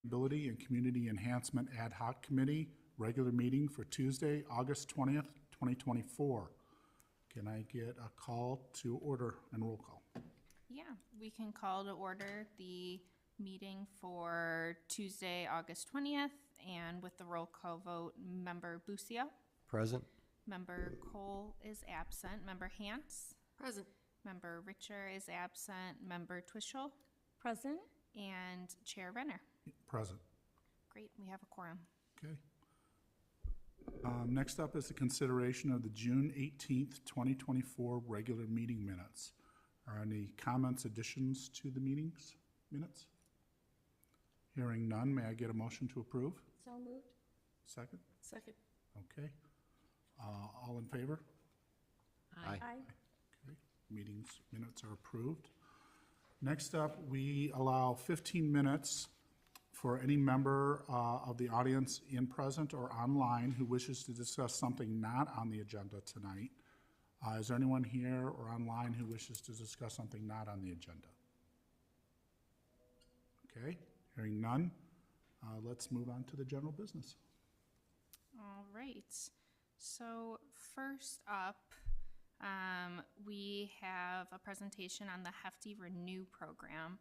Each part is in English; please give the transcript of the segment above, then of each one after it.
Sustainability and Community Enhancement Ad Hoc Committee, regular meeting for Tuesday, August 20th, 2024. Can I get a call to order and roll call? Yeah, we can call to order the meeting for Tuesday, August 20th, and with the roll call vote, Member Busio. Present. Member Cole is absent. Member Hance. Present. Member Richer is absent. Member Twishel. Present. And Chair Renner. Present. Great, we have a quorum. Okay. Next up is the consideration of the June 18th, 2024 regular meeting minutes. Are any comments, additions to the meetings minutes? Hearing none, may I get a motion to approve? So moved. Second? Second. Okay. All in favor? Aye. Okay. Meetings minutes are approved. Next up, we allow 15 minutes for any member of the audience in present or online who wishes to discuss something not on the agenda tonight. Is there anyone here or online who wishes to discuss something not on the agenda? Okay, hearing none, let's move on to the general business. All right. So first up, we have a presentation on the Hefty Renew program.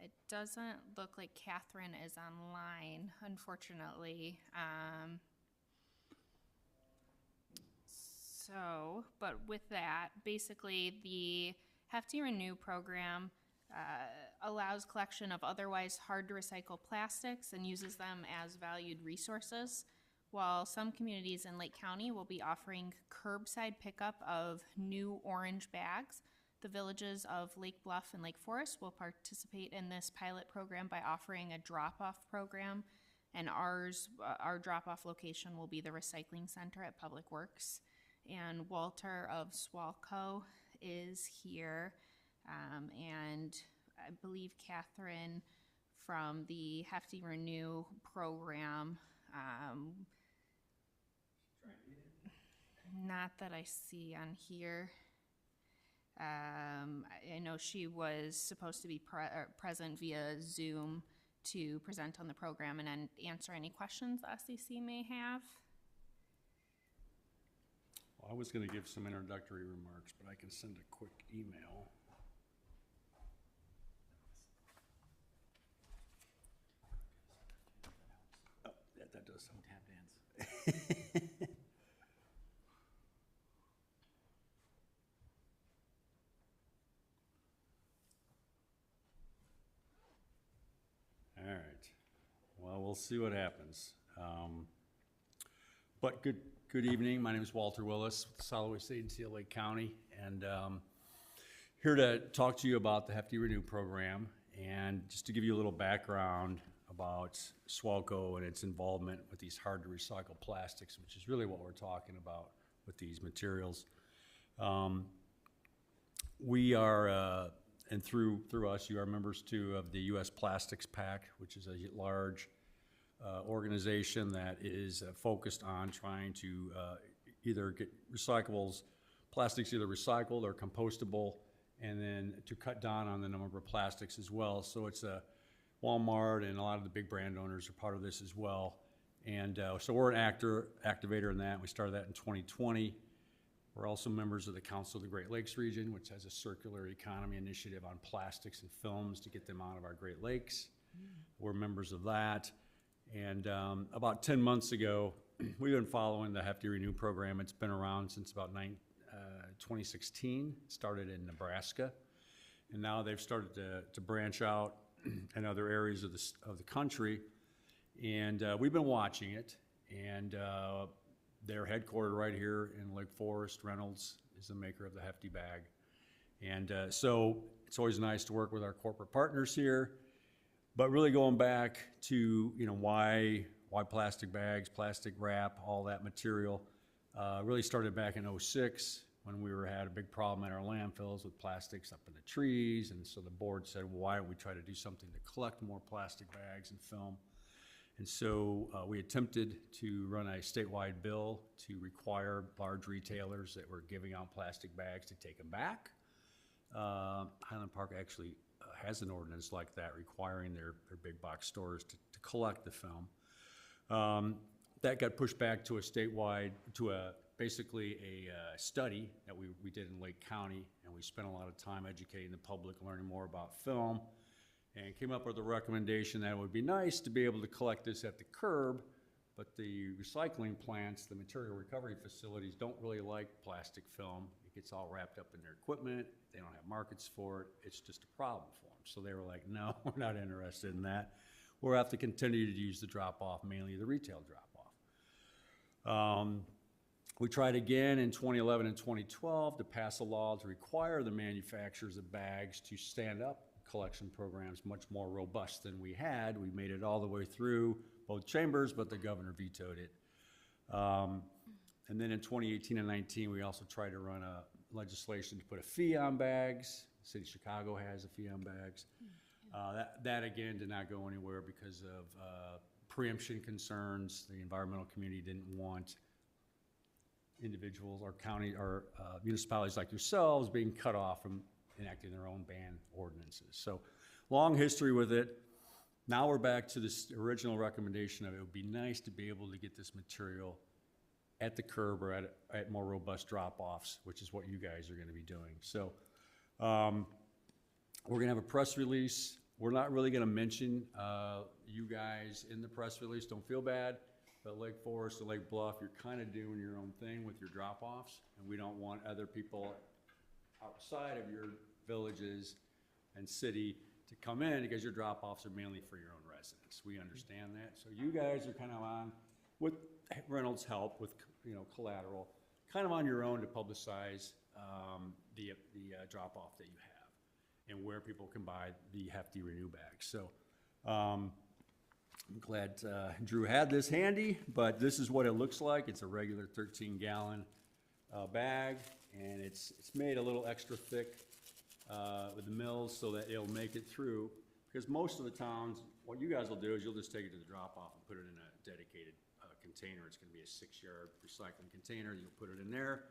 It doesn't look like Catherine is online, unfortunately. But with that, basically the Hefty Renew program allows collection of otherwise hard to recycle plastics and uses them as valued resources. While some communities in Lake County will be offering curbside pickup of new orange bags, the villages of Lake Bluff and Lake Forest will participate in this pilot program by offering a drop-off program, and our drop-off location will be the recycling center at Public Works. And Walter of Swalco is here, and I believe Catherine from the Hefty Renew program. Not that I see on here. I know she was supposed to be present via Zoom to present on the program and answer any questions the SEC may have. Well, I was going to give some introductory remarks, but I can send a quick email. Oh, that does some tap dance. All right. Well, we'll see what happens. But good evening. My name is Walter Willis with the Solid Waste Agency of Lake County, and here to talk to you about the Hefty Renew program, and just to give you a little background about Swalco and its involvement with these hard to recycle plastics, which is really what we're talking about with these materials. We are and through us, you are members too of the U.S. Plastics Pact, which is a large organization that is focused on trying to either get plastics either recycled or compostable, and then to cut down on the number of plastics as well. So it's Walmart and a lot of the big brand owners are part of this as well. And so we're an activator in that. We started that in 2020. We're also members of the Council of the Great Lakes region, which has a circular economy initiative on plastics and films to get them out of our Great Lakes. We're members of that. And about 10 months ago, we've been following the Hefty Renew program. It's been around since about 2016. It started in Nebraska. And now they've started to branch out in other areas of the country. And we've been watching it. And they're headquartered right here in Lake Forest. Reynolds is the maker of the Hefty bag. And so it's always nice to work with our corporate partners here. But really going back to, why plastic bags, plastic wrap, all that material, really started back in '06 when we had a big problem at our landfills with plastics up in the trees. And so the board said, well, why don't we try to do something to collect more plastic bags and film? And so we attempted to run a statewide bill to require large retailers that were giving out plastic bags to take them back. Highland Park actually has an ordinance like that requiring their big box stores to collect the film. That got pushed back to a statewide, basically a study that we did in Lake County, and we spent a lot of time educating the public, learning more about film, and came up with a recommendation that it would be nice to be able to collect this at the curb, but the recycling plants, the material recovery facilities, don't really like plastic film. It gets all wrapped up in their equipment. They don't have markets for it. It's just a problem for them. So they were like, no, we're not interested in that. We'll have to continue to use the drop-off, mainly the retail drop-off. We tried again in 2011 and 2012 to pass a law to require the manufacturers of bags to stand up collection programs much more robust than we had. We made it all the way through both chambers, but the governor vetoed it. And then in 2018 and 19, we also tried to run a legislation to put a fee on bags. The city of Chicago has a fee on bags. That again did not go anywhere because of preemption concerns. The environmental community didn't want individuals or county or municipalities like yourselves being cut off from enacting their own ban ordinances. So long history with it. Now we're back to this original recommendation of it would be nice to be able to get this material at the curb or at more robust drop-offs, which is what you guys are going to be doing. So we're going to have a press release. We're not really going to mention you guys in the press release. Don't feel bad. But Lake Forest and Lake Bluff, you're kind of doing your own thing with your drop-offs, and we don't want other people outside of your villages and city to come in because your drop-offs are mainly for your own residents. We understand that. So you guys are kind of on, with Reynolds' help, with collateral, kind of on your own to publicize the drop-off that you have and where people can buy the hefty Renew bags. So I'm glad Drew had this handy, but this is what it looks like. It's a regular 13-gallon bag, and it's made a little extra thick with the mills so that it'll make it through. Because most of the towns, what you guys will do is you'll just take it to the drop-off and put it in a dedicated container. It's going to be a 6-yard recycling container. You'll put it in there,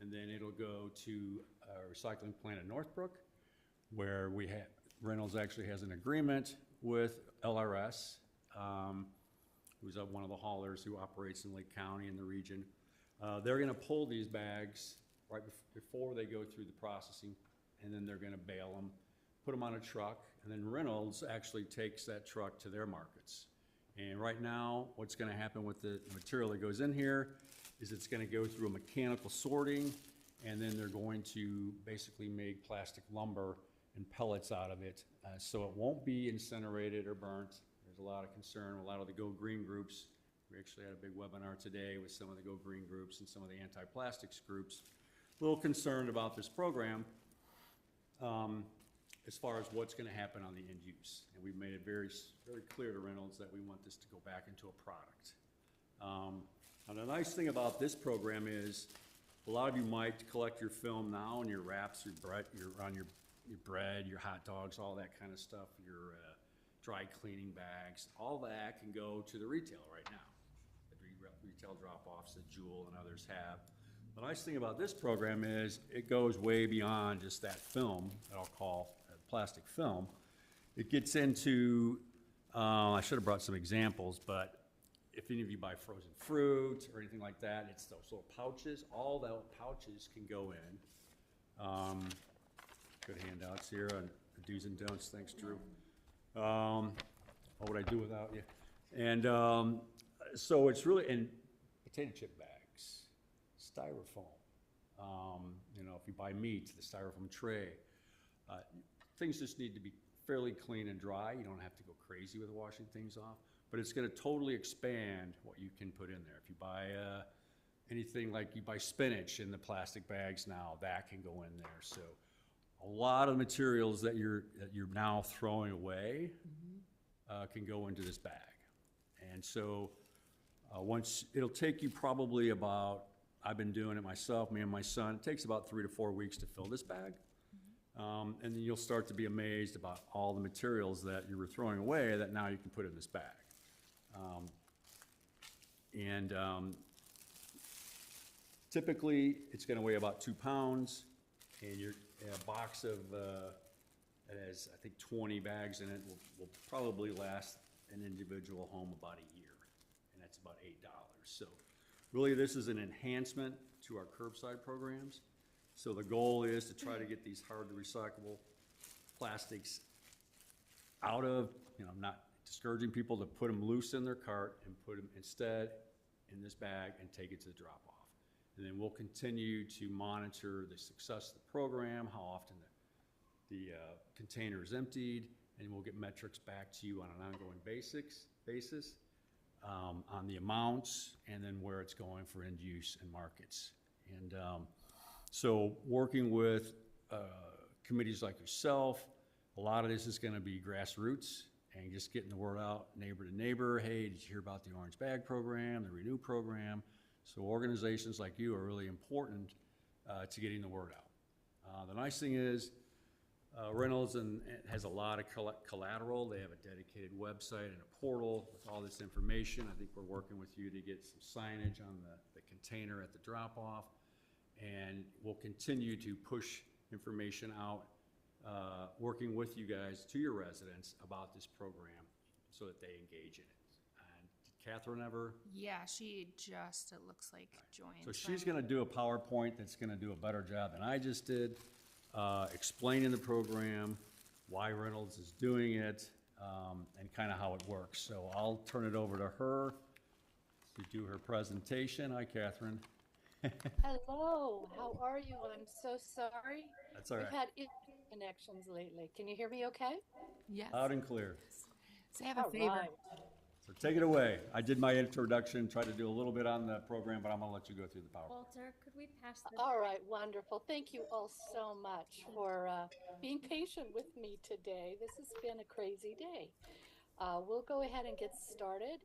and then it'll go to a recycling plant in Northbrook, where Reynolds actually has an agreement with LRS, who's one of the haulers who operates in Lake County in the region. They're going to pull these bags right before they go through the processing, and then they're going to bale them, put them on a truck, and then Reynolds actually takes that truck to their markets. And right now, what's going to happen with the material that goes in here is it's going to go through a mechanical sorting, and then they're going to basically make plastic lumber and pellets out of it, so it won't be incinerated or burnt. There's a lot of concern, a lot of the Go Green groups. We actually had a big webinar today with some of the Go Green groups and some of the anti-plastics groups. A little concerned about this program as far as what's going to happen on the end use. And we've made it very, very clear to Reynolds that we want this to go back into a product. Now the nice thing about this program is a lot of you might collect your film now and your wraps, your bread, your hot dogs, all that kind of stuff, your dry cleaning bags, all that can go to the retail right now. The retail drop-offs that Jewel and others have. The nice thing about this program is it goes way beyond just that film that I'll call plastic film. It gets into, I should have brought some examples, but if any of you buy frozen fruit or anything like that, it's those little pouches. All those pouches can go in. Good handouts here on the do's and don'ts. Thanks, Drew. What would I do without you? And so it's really, and potato chip bags, styrofoam. If you buy meat, the styrofoam tray. Things just need to be fairly clean and dry. You don't have to go crazy with washing things off, but it's going to totally expand what you can put in there. If you buy anything like you buy spinach in the plastic bags now, that can go in there. So a lot of materials that you're now throwing away can go into this bag. And so it'll take you probably about, I've been doing it myself, me and my son, it takes about 3 to 4 weeks to fill this bag. And then you'll start to be amazed about all the materials that you were throwing away that now you can put in this bag. Typically, it's going to weigh about 2 pounds, and a box of It has, I think, 20 bags in it, will probably last an individual home about a year, and that's about $8. So really, this is an enhancement to our curbside programs. So the goal is to try to get these hard-to-recyclable plastics out of, I'm not discouraging people to put them loose in their cart and put them instead in this bag and take it to the drop-off. And then we'll continue to monitor the success of the program, how often the container is emptied, and we'll get metrics back to you on an ongoing basis on the amounts and then where it's going for end use and markets. And so working with committees like yourself, a lot of this is going to be grassroots and just getting the word out neighbor to neighbor. Hey, did you hear about the Orange Bag Program, the Renew Program? So organizations like you are really important to getting the word out. The nice thing is Reynolds has a lot of collateral. They have a dedicated website and a portal with all this information. I think we're working with you to get some signage on the container at the drop-off. And we'll continue to push information out, working with you guys to your residents about this program so that they engage in it. And did Catherine ever? Yeah, she just, it looks like, joined. So she's going to do a PowerPoint that's going to do a better job than I just did, explaining the program, why Reynolds is doing it, and kind of how it works. So I'll turn it over to her to do her presentation. Hi, Catherine. Hello, how are you? I'm so sorry. That's all right. We've had connections lately. Can you hear me okay? Yes. Loud and clear. So I have a All favor. right. So take it away. I did my introduction, tried to do a little bit on the program, but I'm going to let you go through the PowerPoint. Walter, could we pass the... All right, wonderful. Thank you all so much for being patient with me today. This has been a crazy day. We'll go ahead and get started.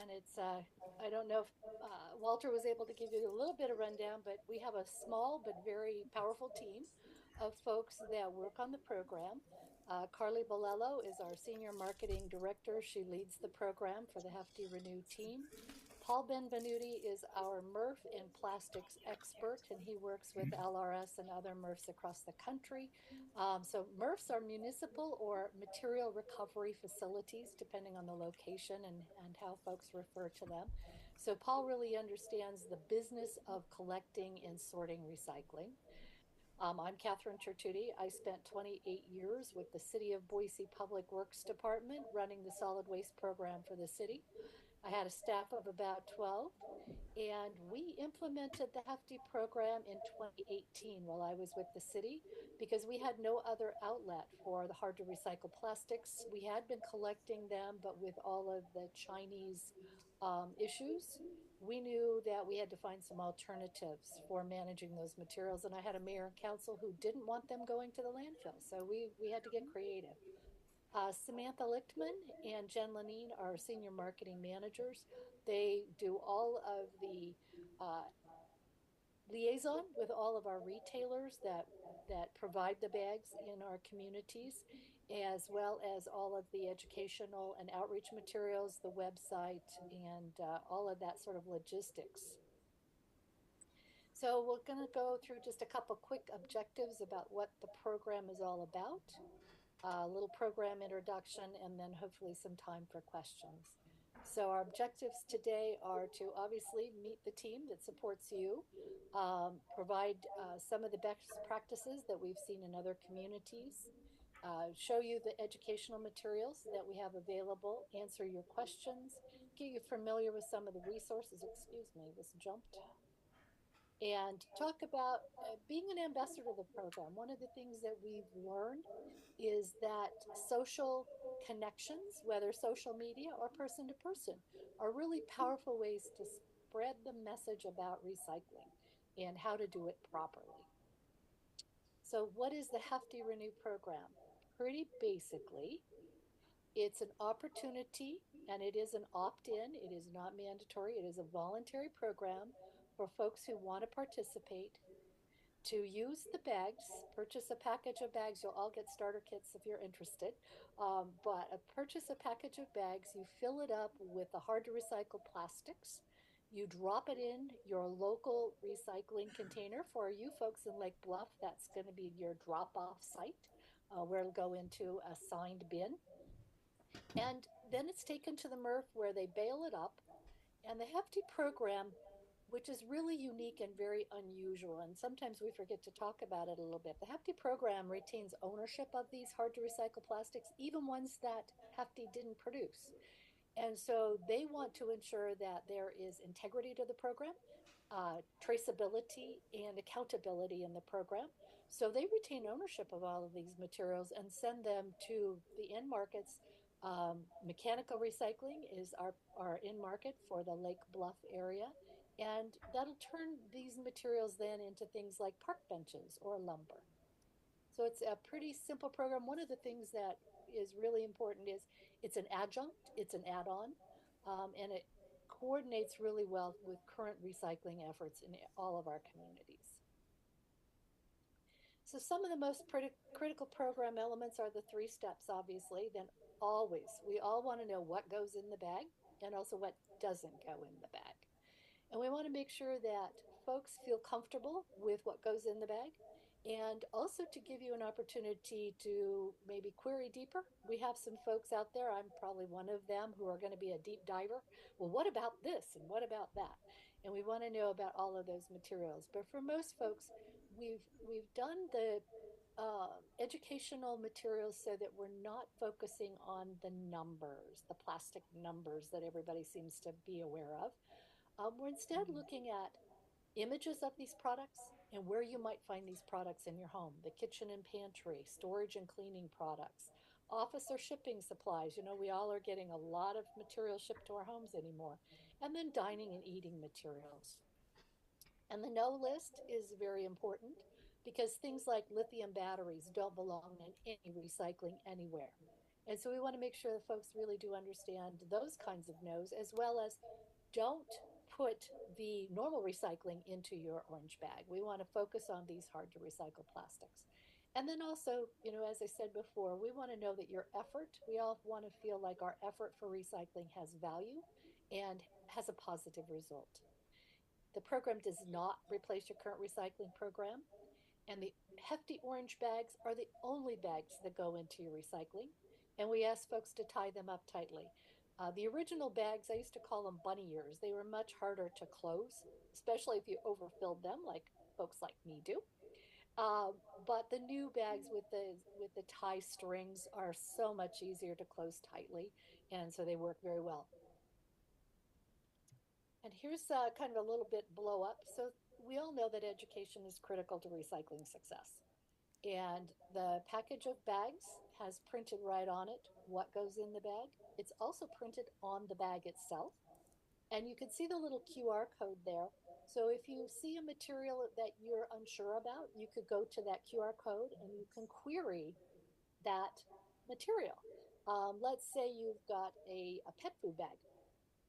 And it's, I don't know if Walter was able to give you a little bit of rundown, but we have a small but very powerful team of folks that work on the program. Carly Bolello is our Senior Marketing Director. She leads the program for the Hefty Renew team. Paul Benvenuti is our MRF and plastics expert, and he works with LRS and other MRFs across the country. So MRFs are municipal or material recovery facilities, depending on the location and how folks refer to them. So Paul really understands the business of collecting and sorting recycling. I'm Catherine Chertuti. I spent 28 years with the City of Boise Public Works Department running the solid waste program for the city. I had a staff of about 12, and we implemented the Hefty program in 2018 while I was with the city because we had no other outlet for the hard to recycle plastics. We had been collecting them, but with all of the Chinese issues, we knew that we had to find some alternatives for managing those materials. And I had a mayor and council who didn't want them going to the landfill, so we had to get creative. Samantha Lichtman and Jen Lenine are senior marketing managers. They do all of the liaison with all of our retailers that provide the bags in our communities, as well as all of the educational and outreach materials, the website, and all of that sort of logistics. So we're going to go through just a couple quick objectives about what the program is all about. A little program introduction, and then hopefully some time for questions. So our objectives today are to obviously meet the team that supports you, provide some of the best practices that we've seen in other communities, show you the educational materials that we have available, answer your questions, get you familiar with some of the resources. Excuse me, this jumped. And talk about being an ambassador of the program. One of the things that we've learned is that social connections, whether social media or person to person, are really powerful ways to spread the message about recycling and how to do it properly. So what is the Hefty Renew program? Pretty basically, it's an opportunity, and it is an opt-in. It is not mandatory. It is a voluntary program for folks who want to participate to use the bags, purchase a package of bags. You'll all get starter kits if you're interested, but purchase a package of bags. You fill it up with the hard to recycle plastics. You drop it in your local recycling container. For you folks in Lake Bluff, that's going to be your drop-off site. where it'll go into a signed bin. And then it's taken to the MRF where they bale it up. And the Hefty program, which is really unique and very unusual, and sometimes we forget to talk about it a little bit. The Hefty program retains ownership of these hard to recycle plastics, even ones that Hefty didn't produce. And so they want to ensure that there is integrity to the program, traceability, and accountability in the program. So they retain ownership of all of these materials and send them to the end markets. Mechanical recycling is our end market for the Lake Bluff area. And that'll turn these materials then into things like park benches or lumber. So it's a pretty simple program. One of the things that is really important is it's an adjunct, it's an add-on, and it coordinates really well with current recycling efforts in all of our communities. So some of the most critical program elements are the three steps, obviously. Then we all want to know what goes in the bag and also what doesn't go in the bag. And we want to make sure that folks feel comfortable with what goes in the bag and also to give you an opportunity to maybe query deeper. We have some folks out there, I'm probably one of them, who are going to be a deep diver. Well, what about this and what about that? And we want to know about all of those materials. But for most folks, we've done the educational materials so that we're not focusing on the numbers, the plastic numbers that everybody seems to be aware of. We're instead looking at images of these products and where you might find these products in your home, the kitchen and pantry, storage and cleaning products, office or shipping supplies. You know, we all are getting a lot of materials shipped to our homes anymore. And then dining and eating materials. And the no list is very important because things like lithium batteries don't belong in any recycling anywhere. And so we want to make sure that folks really do understand those kinds of no's, as well as don't put the normal recycling into your orange bag. We want to focus on these hard to recycle plastics. And then also, you know, as I said before, we want to know that your effort, we all want to feel like our effort for recycling has value and has a positive result. The program does not replace your current recycling program, and the Hefty orange bags are the only bags that go into your recycling, and we ask folks to tie them up tightly. The original bags, I used to call them bunny ears. They were much harder to close, especially if you overfilled them, like folks like me do. Uh, but the new bags with the tie strings are so much easier to close tightly, and so they work very well. And here's kind of a little bit blow up. So we all know that education is critical to recycling success. And the package of bags has printed right on it what goes in the bag. It's also printed on the bag itself. And you can see the little QR code there. So if you see a material that you're unsure about, you could go to that QR code and you can query that material. Let's say you've got a pet food bag,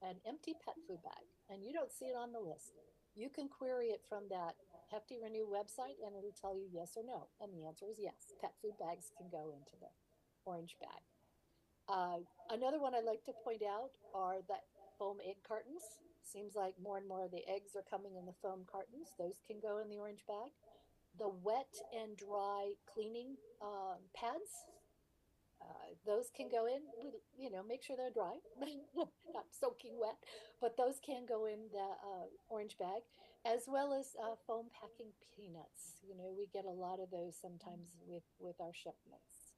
an empty pet food bag, and you don't see it on the list. You can query it from that Hefty Renew website and it'll tell you yes or no. And the answer is yes. Pet food bags can go into the orange bag. Another one I like to point out are the foam egg cartons. Seems like more and more of the eggs are coming in the foam cartons. Those can go in the orange bag. The wet and dry cleaning pads, those can go in, you know, make sure they're dry, not soaking wet, but those can go in the orange bag, as well as foam packing peanuts. You know, we get a lot of those sometimes with our shipments.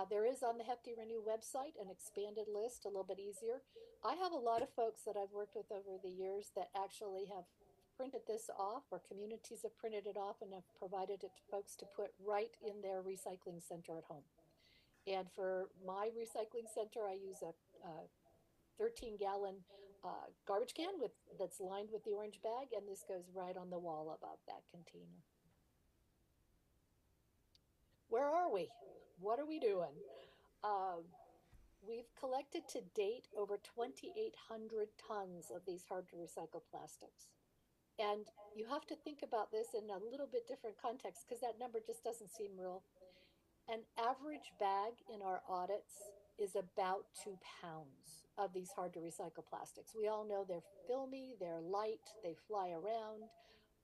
There is on the Hefty Renew website an expanded list, a little bit easier. I have a lot of folks that I've worked with over the years that actually have printed this off, or communities have printed it off and have provided it to folks to put right in their recycling center at home. And for my recycling center, I use a 13-gallon garbage can that's lined with the orange bag, and this goes right on the wall above that container. Where are we? What are we doing? Uh, we've collected to date over 2,800 tons of these hard to recycle plastics. And you have to think about this in a little bit different context because that number just doesn't seem real. An average bag in our audits is about 2 pounds of these hard to recycle plastics. We all know they're filmy, they're light, they fly around.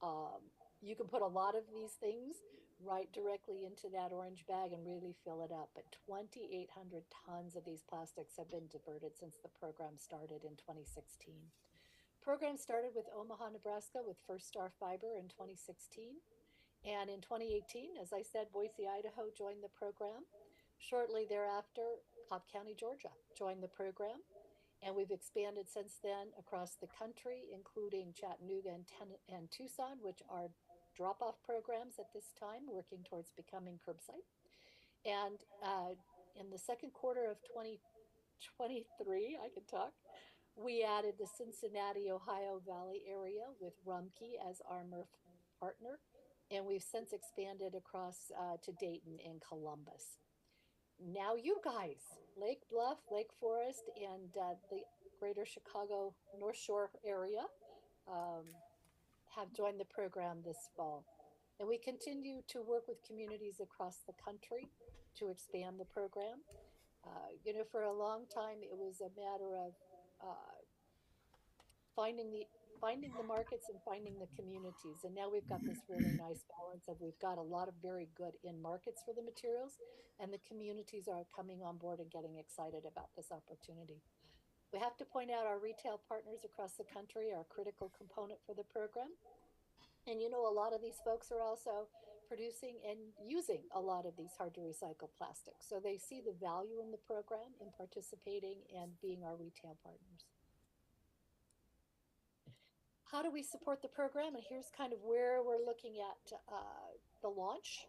Um, You can put a lot of these things right directly into that orange bag and really fill it up. But 2,800 tons of these plastics have been diverted since the program started in 2016. Program started with Omaha, Nebraska with First Star Fiber in 2016. And in 2018, as I said, Boise, Idaho joined the program. Shortly thereafter, Cobb County, Georgia joined the program. And we've expanded since then across the country, including Chattanooga and Tucson, which are drop off programs at this time, working towards becoming curbside. And in the second quarter of 2023, I can talk, we added the Cincinnati, Ohio Valley area with Rumpke as our MRF partner. And we've since expanded across to Dayton and Columbus. Now, you guys, Lake Bluff, Lake Forest, and the greater Chicago North Shore area um, have joined the program this fall. And we continue to work with communities across the country to expand the program. For a long time, it was a matter of uh, finding the finding the markets and finding the communities. And now we've got this really nice balance of we've got a lot of very good in markets for the materials, and the communities are coming on board and getting excited about this opportunity. We have to point out our retail partners across the country are a critical component for the program. And a lot of these folks are also producing and using a lot of these hard to recycle plastics. So they see the value in the program in participating and being our retail partners. How do we support the program? And here's kind of where we're looking at the launch.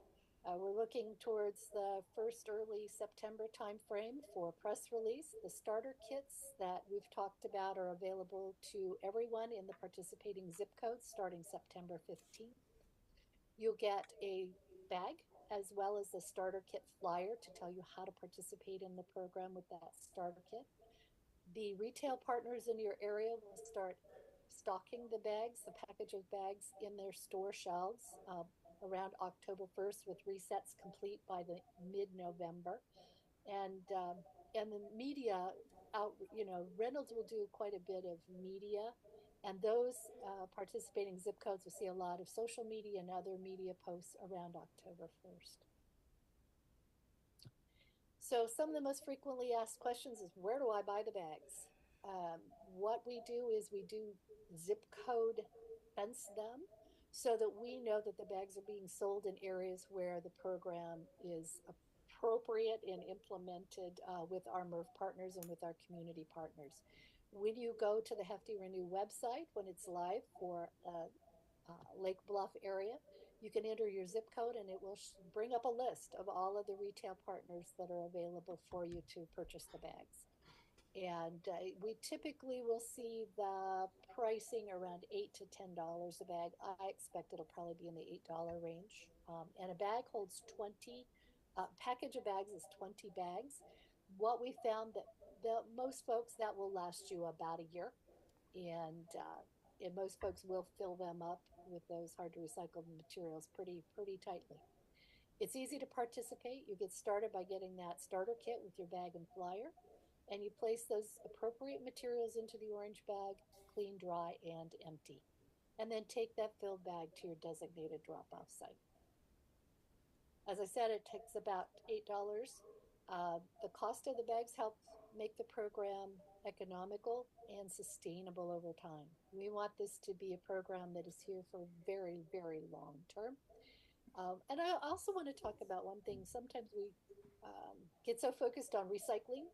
We're looking towards the first early September timeframe for press release. The starter kits that we've talked about are available to everyone in the participating zip codes starting September 15th. You'll get a bag as well as the starter kit flyer to tell you how to participate in the program with that starter kit. The retail partners in your area will start stocking the bags, the package of bags in their store shelves around October 1st, with resets complete by the mid-November. And the media out, Reynolds will do quite a bit of media, and those participating zip codes will see a lot of social media and other media posts around October 1st. So some of the most frequently asked questions is, where do I buy the bags? What we do is we do zip code fence them so that we know that the bags are being sold in areas where the program is appropriate and implemented with our MRF partners and with our community partners. When you go to the Hefty Renew website, when it's live for Lake Bluff area, you can enter your zip code and it will bring up a list of all of the retail partners that are available for you to purchase the bags. And we typically will see the pricing around $8 to $10 a bag. I expect it'll probably be in the $8 range. And a bag holds 20, package of bags is 20 bags. What we found that most folks, that will last you about a year. And most folks will fill them up with those hard to recycle materials pretty tightly. It's easy to participate. You get started by getting that starter kit with your bag and flyer, and you place those appropriate materials into the orange bag, clean, dry, and empty. And then take that filled bag to your designated drop-off site. As I said, it takes about $8. The cost of the bags helps make the program economical and sustainable over time. We want this to be a program that is here for very, very long term. And I also want to talk about one thing. Sometimes we get so focused on recycling,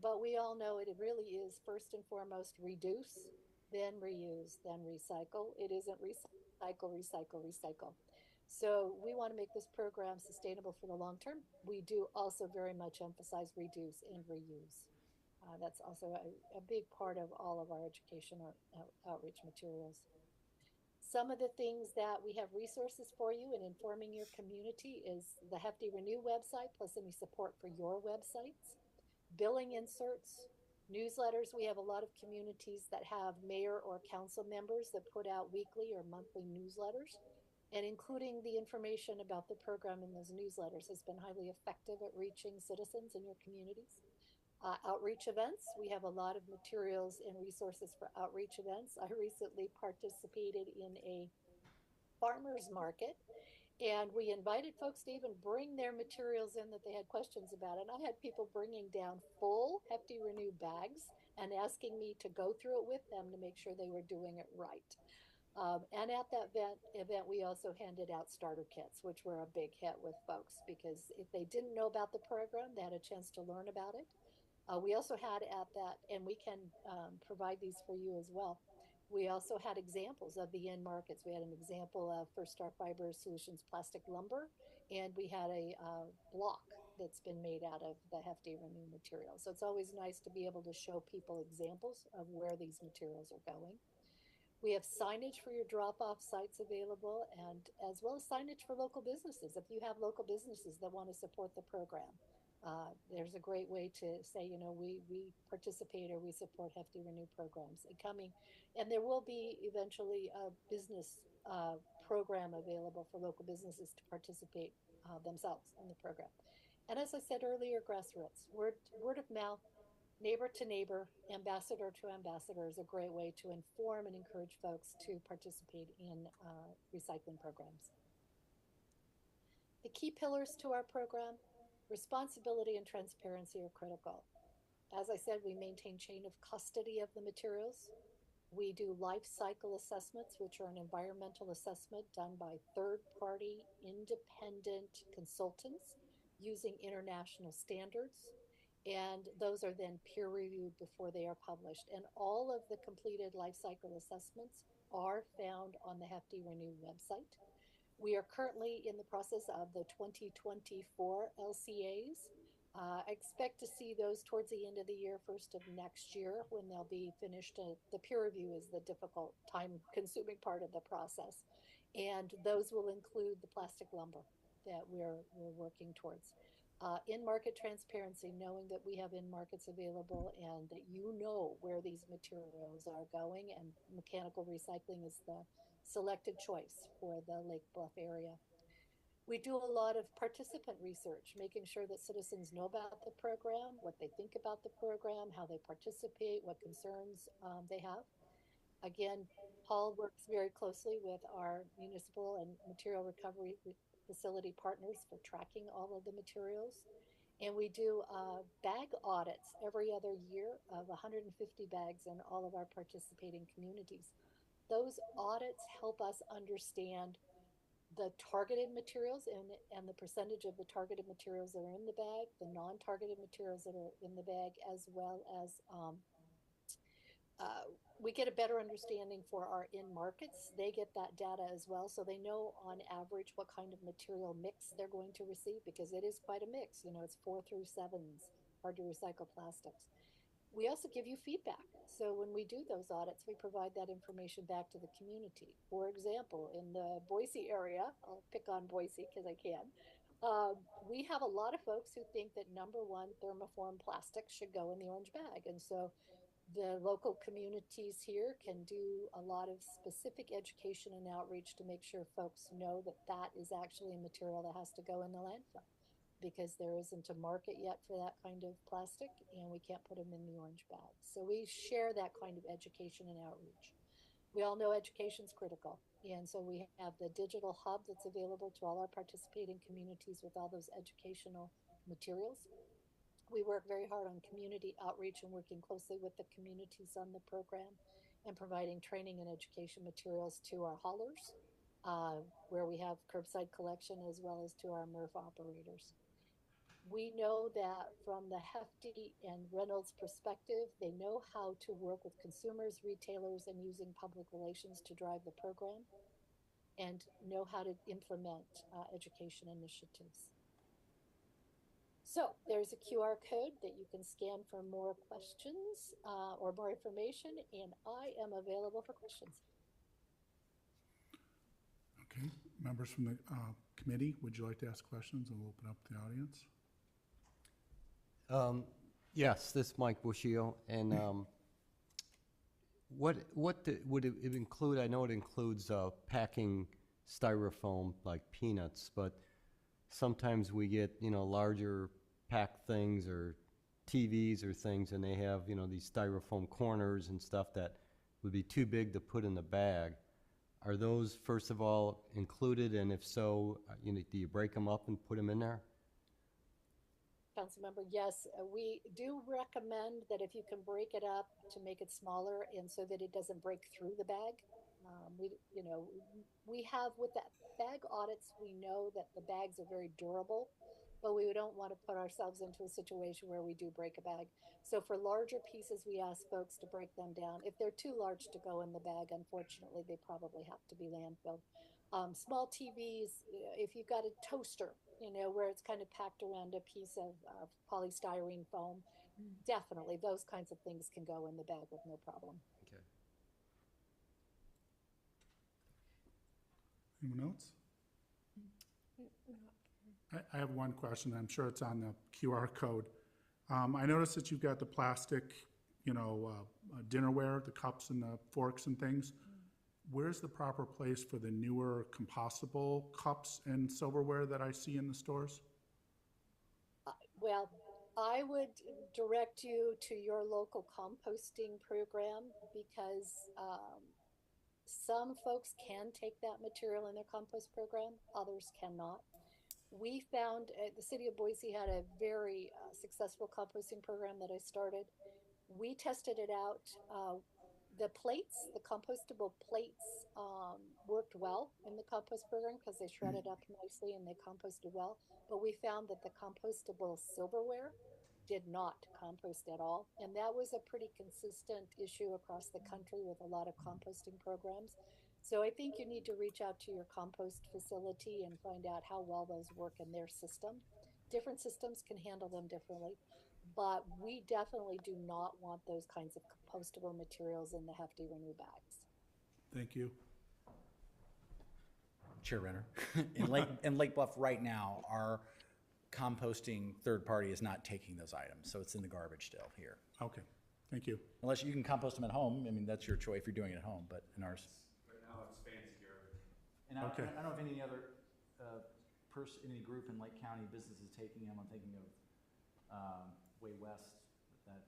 but we all know it really is first and foremost reduce, then reuse, then recycle. It isn't recycle, recycle, recycle. So we want to make this program sustainable for the long term. We do also very much emphasize reduce and reuse. That's also a big part of all of our education or outreach materials. Some of the things that we have resources for you in informing your community is the Hefty Renew website, plus any support for your websites, billing inserts, newsletters. We have a lot of communities that have mayor or council members that put out weekly or monthly newsletters, and including the information about the program in those newsletters has been highly effective at reaching citizens in your communities. Outreach events, we have a lot of materials and resources for outreach events. I recently participated in a farmer's market. And we invited folks to even bring their materials in that they had questions about. And I had people bringing down full Hefty Renew bags and asking me to go through it with them to make sure they were doing it right. And at that event, we also handed out starter kits, which were a big hit with folks because if they didn't know about the program, they had a chance to learn about it. We also had at that, and we can provide these for you as well. We also had examples of the end markets. We had an example of First Star Fiber Solutions plastic lumber, and we had a block that's been made out of the Hefty Renew material. So it's always nice to be able to show people examples of where these materials are going. We have signage for your drop-off sites available, and as well as signage for local businesses. If you have local businesses that want to support the program, there's a great way to say, you know, we participate or we support Hefty Renew programs and coming. And there will be eventually a business program available for local businesses to participate themselves in the program. And as I said earlier, grassroots, word of mouth, neighbor to neighbor, ambassador to ambassador is a great way to inform and encourage folks to participate in recycling programs. The key pillars to our program, responsibility and transparency are critical. As I said, we maintain chain of custody of the materials. We do life cycle assessments, which are an environmental assessment done by third-party independent consultants using international standards. And those are then peer reviewed before they are published. And all of the completed life cycle assessments are found on the Hefty Renew website. We are currently in the process of the 2024 LCAs. I expect to see those towards the end of the year, first of next year, when they'll be finished. The peer review is the difficult, time-consuming part of the process. And those will include the plastic lumber that we're working towards. In-market transparency, knowing that we have in-markets available and that you know where these materials are going, and mechanical recycling is the selected choice for the Lake Bluff area. We do a lot of participant research, making sure that citizens know about the program, what they think about the program, how they participate, what concerns they have. Again, Paul works very closely with our municipal and material recovery facility partners for tracking all of the materials. And we do bag audits every other year of 150 bags in all of our participating communities. Those audits help us understand the targeted materials and the percentage of the targeted materials that are in the bag, the non-targeted materials that are in the bag, as well as we get a better understanding for our in-markets. They get that data as well, so they know on average what kind of material mix they're going to receive, because it is quite a mix. You know, it's 4 through 7s, hard to recycle plastics. We also give you feedback. So when we do those audits, we provide that information back to the community. For example, in the Boise area, I'll pick on Boise because I can, we have a lot of folks who think that number one, thermoform plastic should go in the orange bag. And so the local communities here can do a lot of specific education and outreach to make sure folks know that that is actually a material that has to go in the landfill, because there isn't a market yet for that kind of plastic, and we can't put them in the orange bag. So we share that kind of education and outreach. We all know education is critical, and so we have the digital hub that's available to all our participating communities with all those educational materials. We work very hard on community outreach and working closely with the communities on the program and providing training and education materials to our haulers, where we have curbside collection, as well as to our MRF operators. We know that from the Hefty and Reynolds perspective, they know how to work with consumers, retailers, and using public relations to drive the program, and know how to implement education initiatives. So there's a QR code that you can scan for more questions or more information, and I am available for questions. Okay, members from the committee, would you like to ask questions? And we'll open up the audience. Yes, this is Mike Bushio, and what would it include? I know it includes packing styrofoam like peanuts, but sometimes we get, you know, larger packed things or TVs or things, and they have, you know, these styrofoam corners and stuff that would be too big to put in the bag. Are those, first of all, included, and if so, do you break them up and put them in there? Councilmember, yes, we do recommend that if you can break it up to make it smaller and so that it doesn't break through the bag. We have with that bag audits, we know that the bags are very durable, but we don't want to put ourselves into a situation where we do break a bag. So for larger pieces, we ask folks to break them down. If they're too large to go in the bag, unfortunately, they probably have to be landfilled. Small TVs, if you've got a toaster, where it's kind of packed around a piece of polystyrene foam, definitely those kinds of things can go in the bag with no problem. Okay. Anyone else? I have one question. I'm sure it's on the QR code. I noticed that you've got the plastic, dinnerware, the cups and the forks and things. Where's the proper place for the newer compostable cups and silverware that I see in the stores? Well, I would direct you to your local composting program because some folks can take that material in their compost program, others cannot. We found the city of Boise had a very successful composting program that I started. We tested it out. The plates, the compostable plates, worked well in the compost program because they shredded up nicely and they composted well. But we found that the compostable silverware did not compost at all. And that was a pretty consistent issue across the country with a lot of composting programs. So I think you need to reach out to your compost facility and find out how well those work in their system. Different systems can handle them differently. But we definitely do not want those kinds of compostable materials in the Hefty Renew bags. Thank you. Chair Renner. In Lake Bluff right now, our composting third party is not taking those items, so it's in the garbage still here. Okay, thank you. Unless you can compost them at home, I mean, that's your choice if you're doing it at home, but in ours. Right now, it's fancy garbage. And Okay. I don't know if any other any group in Lake County business is taking them. I'm thinking of Way West, that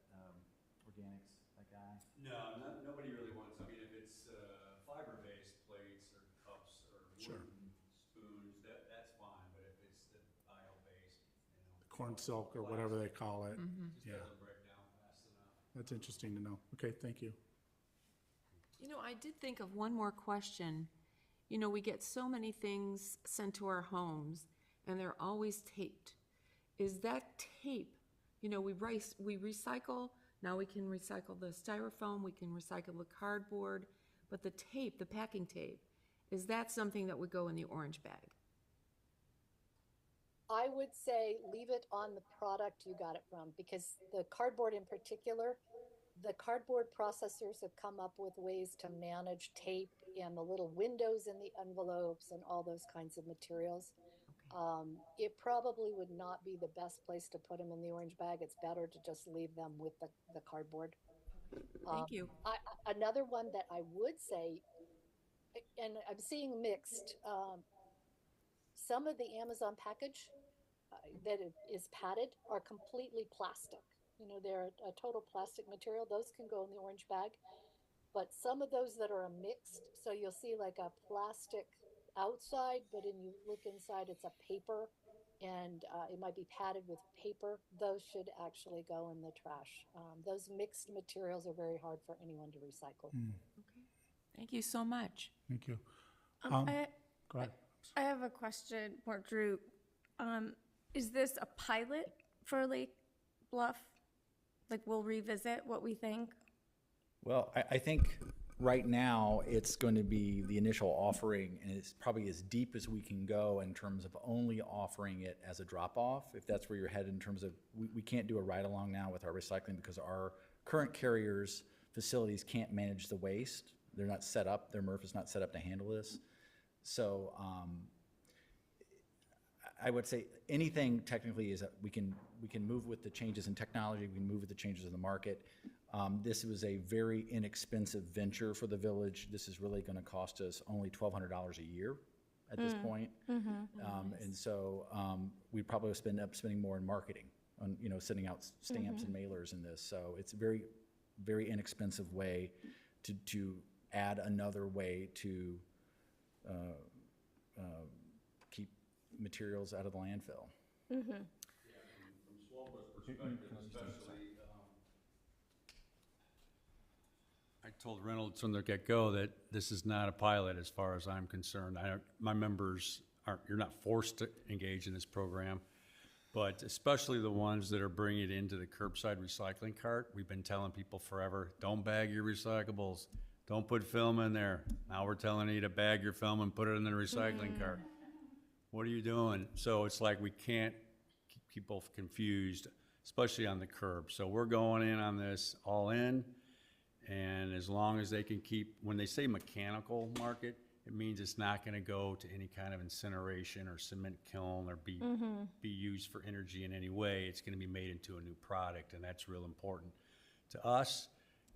organics, that guy. No, nobody really wants, I mean, if it's fiber-based plates or cups or Sure. wooden spoons, that's fine, but if it's the bio-based, Corn silk or whatever they call it. just Yeah, doesn't break down fast enough. that's interesting to know. Okay, thank you. I did think of one more question. We get so many things sent to our homes, and they're always taped. Is that tape, we recycle, now we can recycle the styrofoam, we can recycle the cardboard, but the tape, the packing tape, is that something that would go in the orange bag? I would say leave it on the product you got it from, because the cardboard in particular, the cardboard processors have come up with ways to manage tape and the little windows in the envelopes and all those kinds of materials. It probably would not be the best place to put them in the orange bag. It's better to just leave them with the cardboard. Thank you. Another one that I would say, and I'm seeing mixed, some of the Amazon package that is padded are completely plastic. They're a total plastic material. Those can go in the orange bag. But some of those that are mixed, so you'll see like a plastic outside, but when you look inside, it's a paper, and it might be padded with paper. Those should actually go in the trash. Those mixed materials are very hard for anyone to recycle. Okay. Thank you so much. Thank you. I Go ahead. I have a question for Drew. Is this a pilot for Lake Bluff? Like, we'll revisit what we think? Well, I think right now it's going to be the initial offering, and it's probably as deep as we can go in terms of only offering it as a drop-off, if that's where you're headed in terms of, we can't do a ride-along now with our recycling because our current carriers' facilities can't manage the waste. They're not set up, their MRF is not set up to handle this. So I would say anything technically is that we can move with the changes in technology, we can move with the changes in the market. This was a very inexpensive venture for the village. This is really going to cost us only $1,200 a year at this point. And so we probably will end up spending more in marketing, on sending out stamps and mailers in this. So it's a very, very inexpensive way to add another way to keep materials out of the landfill. I told Reynolds from the get-go that this is not a pilot as far as I'm concerned. My members aren't, you're not forced to engage in this program, but especially the ones that are bringing it into the curbside recycling cart. We've been telling people forever, don't bag your recyclables. Don't put film in there. Now we're telling you to bag your film and put it in the recycling cart. What are you doing? So it's like we can't keep people confused, especially on the curb. So we're going in on this all in. And as long as they can keep, when they say mechanical market, it means it's not gonna go to any kind of incineration or cement kiln or be used for energy in any way. It's gonna be made into a new product, and that's real important to us.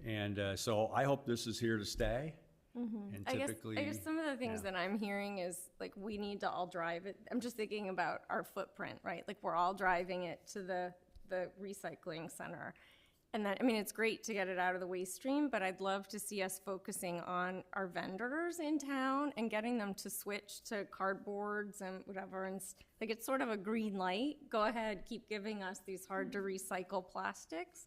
And so I hope this is here to stay. And I typically, guess some of the things that I'm hearing is like we need to all drive it. I'm just thinking about our footprint, right? Like we're all driving it to the recycling center. And that, I mean, it's great to get it out of the waste stream, but I'd love to see us focusing on our vendors in town and getting them to switch to cardboards and whatever. And like, it's sort of a green light. Go ahead, keep giving us these hard to recycle plastics.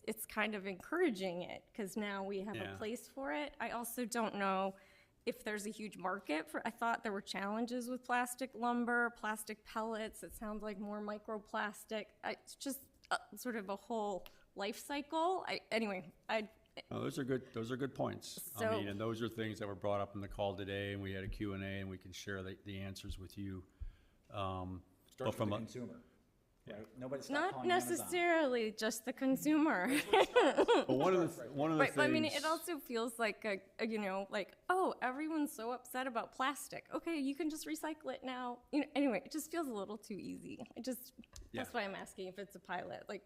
It's kind of encouraging it because now we have a place for it. I also don't know if there's a huge market for, I thought there were challenges with plastic lumber, plastic pellets. It sounds like more microplastic. It's just sort of a whole life cycle. those are good points. I So- mean, and those are things that were brought up in the call today, and we had a Q&A, and we can share the answers with you. But Starts from with a, the consumer, right? Nobody stopped Not calling Amazon. necessarily just the consumer. but one of the Right, things. but I mean, it also feels like like, oh, everyone's so upset about plastic. Okay, you can just recycle it now. Anyway, it just feels a little too easy. That's why I'm asking if it's a pilot. Like,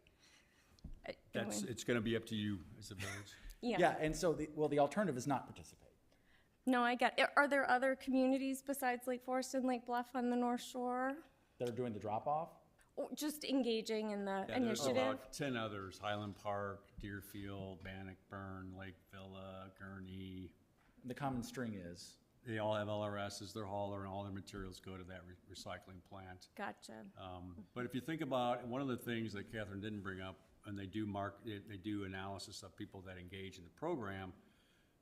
anyway. It's going to be up to you as a village. Yeah, and so the alternative is not participate. No, I get it. Are there other communities besides Lake Forest and Lake Bluff on the North Shore? That are doing the drop-off. Or just engaging in the Yeah, there's initiative? about 10 others: Highland Park, Deerfield, Bannockburn, Lake Villa, Gurnee. The common string is, They all have LRSs, their hauler, and all their materials go to that recycling plant. Gotcha. But if you think about, one of the things that Catherine didn't bring up, and they do analysis of people that engage in the program,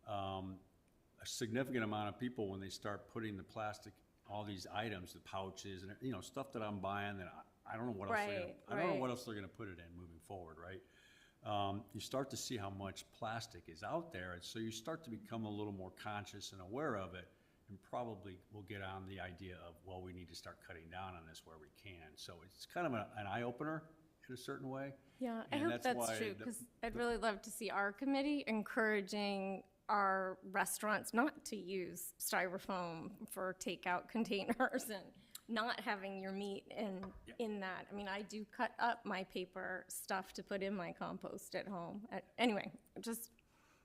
a significant amount of people, when they start putting the plastic, all these items, the pouches, and stuff that I'm buying that I don't know what else I don't know what else they're gonna put it in moving forward, right? You start to see how much plastic is out there, and so you start to become a little more conscious and aware of it, and probably will get on the idea of, well, we need to start cutting down on this where we can. So it's kind of an eye-opener in a certain way. Yeah, I And hope that's that's why true, the- because I'd really love to see our committee encouraging our restaurants not to use styrofoam for takeout containers and not having your meat in that. I mean, I do cut up my paper stuff to put in my compost at home. Anyway, just,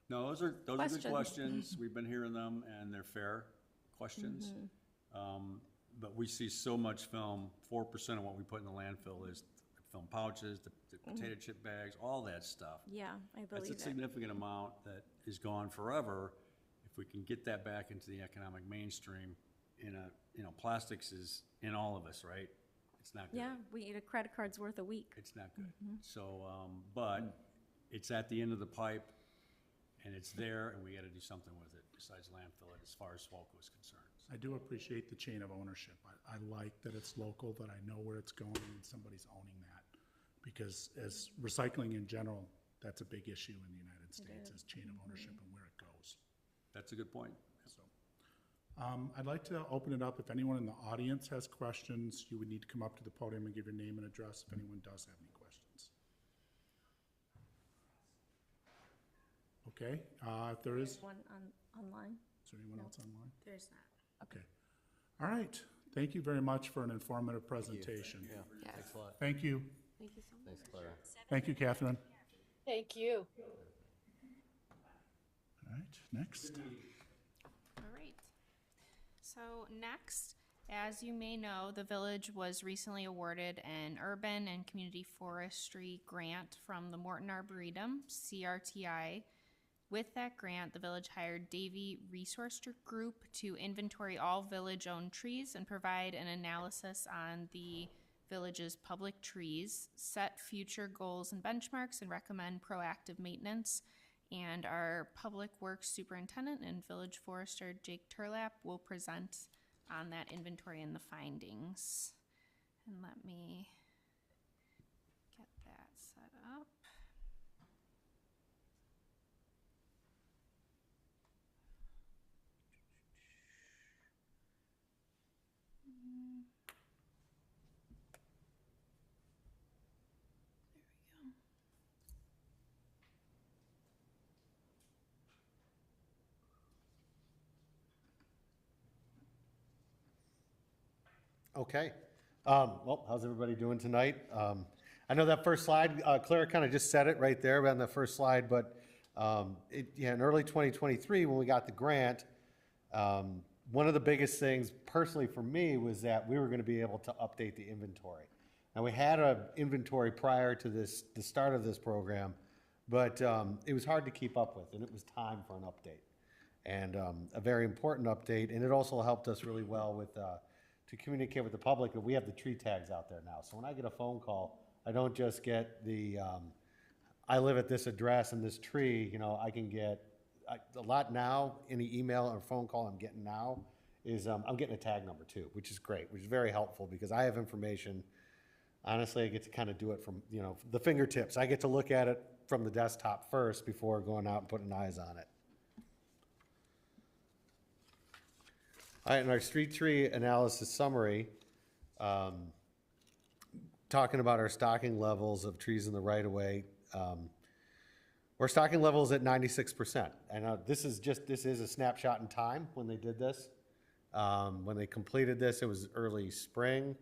No, those are good Questions. questions. We've been hearing them, and they're fair questions. But we see so much film. 4% of what we put in the landfill is the film pouches, the potato chip bags, all that stuff. yeah, I That's believe a it. significant amount that is gone forever. If we can get that back into the economic mainstream, plastics is in all of us, right? It's not good. Yeah, we eat a credit card's worth a week. It's not good. So, but it's at the end of the pipe, and it's there, and we gotta do something with it besides landfill it as far as Swalco is concerned. I do appreciate the chain of ownership. I like that it's local, that I know where it's going and somebody's owning that. Because as recycling in general, that's a big issue in the United States, is chain of ownership and where it goes. That's a good point. So, I'd like to open it up. If anyone in the audience has questions, you would need to come up to the podium and give your name and address if anyone does have any questions. Okay, if there is One online? there anyone else online? There's not. Okay. All right. Thank you very much for an informative presentation. Yeah, thanks a lot. Thank you. Thank you so much. Thanks, Clara. Thank you, Catherine. Thank you. All right, next. All right. So next, as you may know, the village was recently awarded an urban and community forestry grant from the Morton Arboretum, CRTI, With that grant, the village hired Davy Resource Group to inventory all village-owned trees and provide an analysis on the village's public trees, set future goals and benchmarks, and recommend proactive maintenance. And our Public Works Superintendent and Village Forester, Jake Turlap, will present on that inventory and the findings. And let me get that set up. Okay. Well, how's everybody doing tonight? I know that first slide, Clara kind of just said it right there on the first slide, but in early 2023, when we got the grant, one of the biggest things personally for me was that we were going to be able to update the inventory. Now, we had an inventory prior to the start of this program, but it was hard to keep up with, and it was time for an update, and a very important update. And it also helped us really well with to communicate with the public that we have the tree tags out there now. So when I get a phone call, I don't just get the I live at this address and this tree. You know, I can get a lot now. Any email or phone call I'm getting now is I'm getting a tag number too, which is great, which is very helpful because I have information. Honestly, I get to kind of do it from, you know, the fingertips. I get to look at it from the desktop first before going out and putting eyes on it. All right, in our street tree analysis summary, talking about our stocking levels of trees in the right-of-way, our stocking levels at 96%. And this is a snapshot in time when they did this. When they completed this, it was early spring.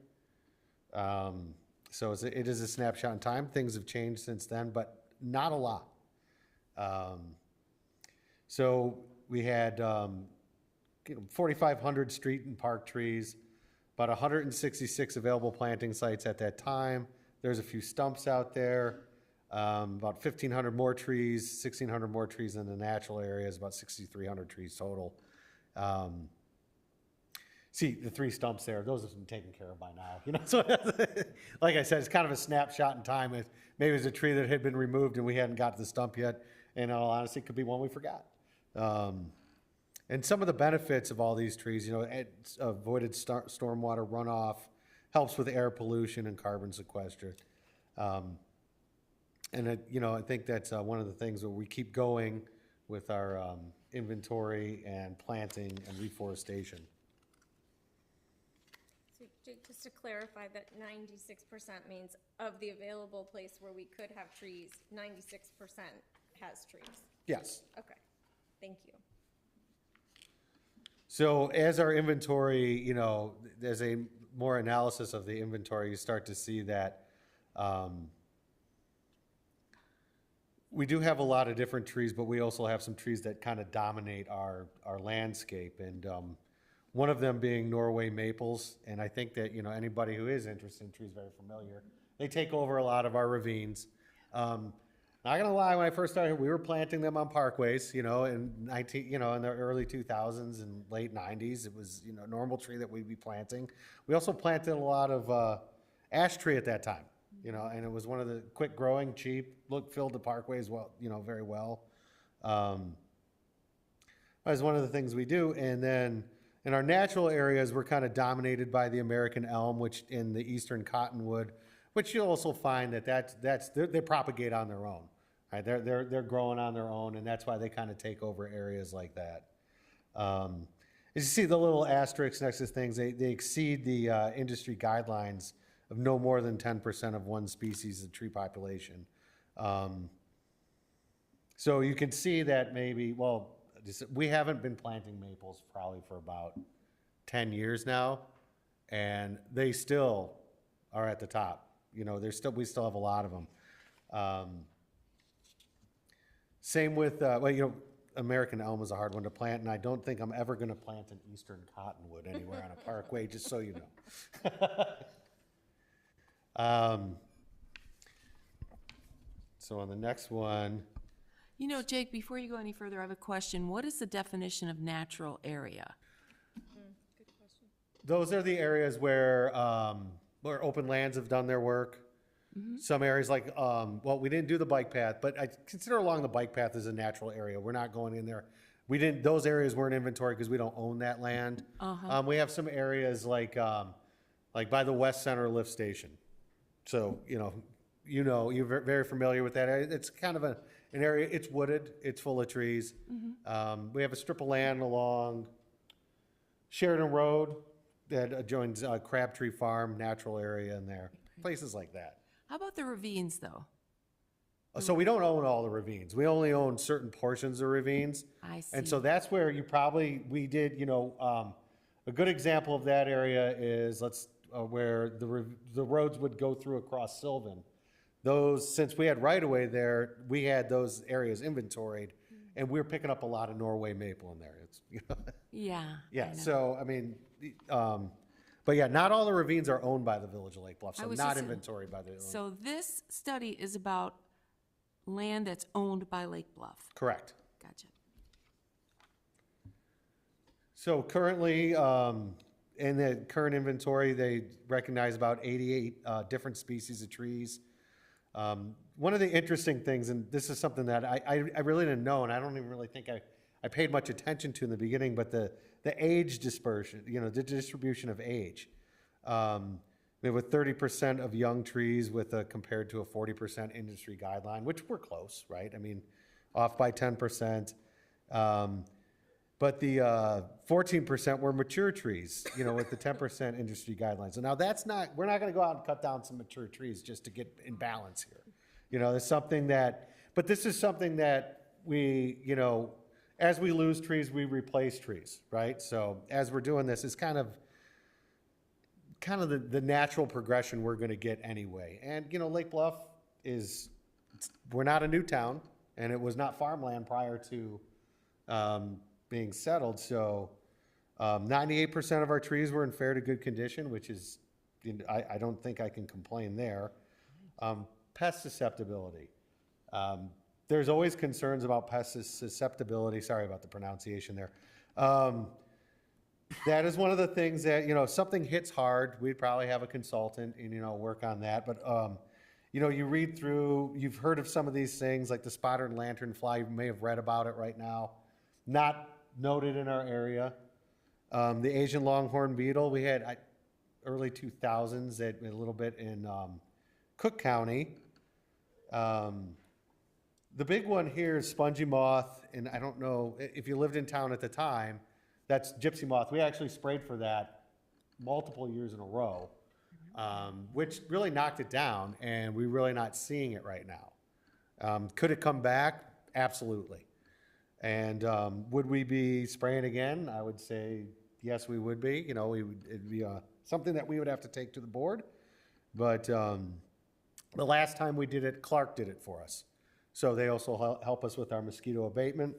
So it is a snapshot in time. Things have changed since then, but not a lot. So we had 4,500 street and park trees, about 166 available planting sites at that time. There's a few stumps out there, about 1,500 more trees, 1,600 more trees in the natural areas, about 6,300 trees total. See, the 3 stumps there, those have been taken care of by now. You know, so like I said, it's kind of a snapshot in time. Maybe it's a tree that had been removed and we hadn't got to the stump yet. And in all honesty, it could be one we forgot. And some of the benefits of all these trees, you know, it's avoided stormwater runoff, helps with air pollution and carbon sequester. And you know, I think that's one of the things where we keep going with our inventory and planting and reforestation. So Jake, just to clarify, that 96% means of the available place where we could have trees, 96% has trees. Yes. Okay, thank you. So as our inventory, you know, there's a more analysis of the inventory, you start to see that we do have a lot of different trees, but we also have some trees that kind of dominate our landscape. And one of them being Norway maples. And I think that, you know, anybody who is interested in trees is very familiar. They take over a lot of our ravines. Not gonna lie, when I first started, we were planting them on parkways, you know, in the early 2000s and late 90s. It was, you know, a normal tree that we'd be planting. We also planted a lot of ash tree at that time, you know, and it was one of the quick growing, cheap, filled the parkways well, you know, very well. That was one of the things we do. And then in our natural areas, we're kind of dominated by the American elm, which in the eastern cottonwood, which you'll also find they propagate on their own. Right? They're growing on their own, and that's why they kind of take over areas like that. As you see the little asterisks next to things, they exceed the industry guidelines of no more than 10% of one species of tree population. So you can see that maybe, well, we haven't been planting maples probably for about 10 years now, and they still are at the top. You know, we still have a lot of them. Same with, well, you know, American elm is a hard one to plant, and I don't think I'm ever going to plant an eastern cottonwood anywhere on a parkway, just so you know. So on the next one, You know, Jake, before you go any further, I have a question. What is the definition of natural area? Those are the areas where open lands have done their work. Some areas like, well, we didn't do the bike path, but I consider along the bike path as a natural area. We're not going in there. Those areas weren't inventory because we don't own that land. We have some areas like by the West Center lift station. So, you're very familiar with that area. It's kind of an area, it's wooded, it's full of trees. We have a strip of land along Sheridan Road that adjoins Crabtree Farm, natural area in there, places like that. How about the ravines, though? So we don't own all the ravines. We only own certain portions of ravines. I see. And so that's where we did, a good example of that area is where the roads would go through across Sylvan. Since we had right of way there, we had those areas inventoried, and we were picking up a lot of Norway maple in there. It's, Yeah. yeah. I know. So, I mean, but yeah, not all the ravines are owned by the Village of Lake Bluff, I so was not just- inventoried by the. So this study is about land that's owned by Lake Bluff. Correct. Gotcha. So currently, in the current inventory, they recognize about 88 different species of trees. One of the interesting things, and this is something that I really didn't know, and I don't even really think I paid much attention to in the beginning, but the age dispersion, the distribution of age. With 30% of young trees compared to a 40% industry guideline, which we're close, right? I mean, off by 10%. But the 14% were mature trees, with the 10% industry guidelines. So now we're not going to go out and cut down some mature trees just to get in balance here. There's something but this is something that we, as we lose trees, we replace trees, right? So as we're doing this, it's kind of the natural progression we're going to get anyway. And, Lake Bluff we're not a new town, and it was not farmland prior to being settled. So 98% of our trees were in fair to good condition, which is, I don't think I can complain there. Pest susceptibility. There's always concerns about pest susceptibility. Sorry about the pronunciation there. That is one of the things that, if something hits hard, we'd probably have a consultant and, work on that. But, you read through, you've heard of some of these things like the spotted lanternfly. You may have read about it right now. Not noted in our area. The Asian longhorn beetle, we had early 2000s, a little bit in Cook County. The big one here is spongy moth, and I don't know if you lived in town at the time, that's gypsy moth. We actually sprayed for that multiple years in a row, which really knocked it down, and we're really not seeing it right now. Could it come back? Absolutely. And would we be spraying again? I would say yes, we would be. It'd be something that we would have to take to the board. But the last time we did it, Clark did it for us. So they also help us with our mosquito abatement.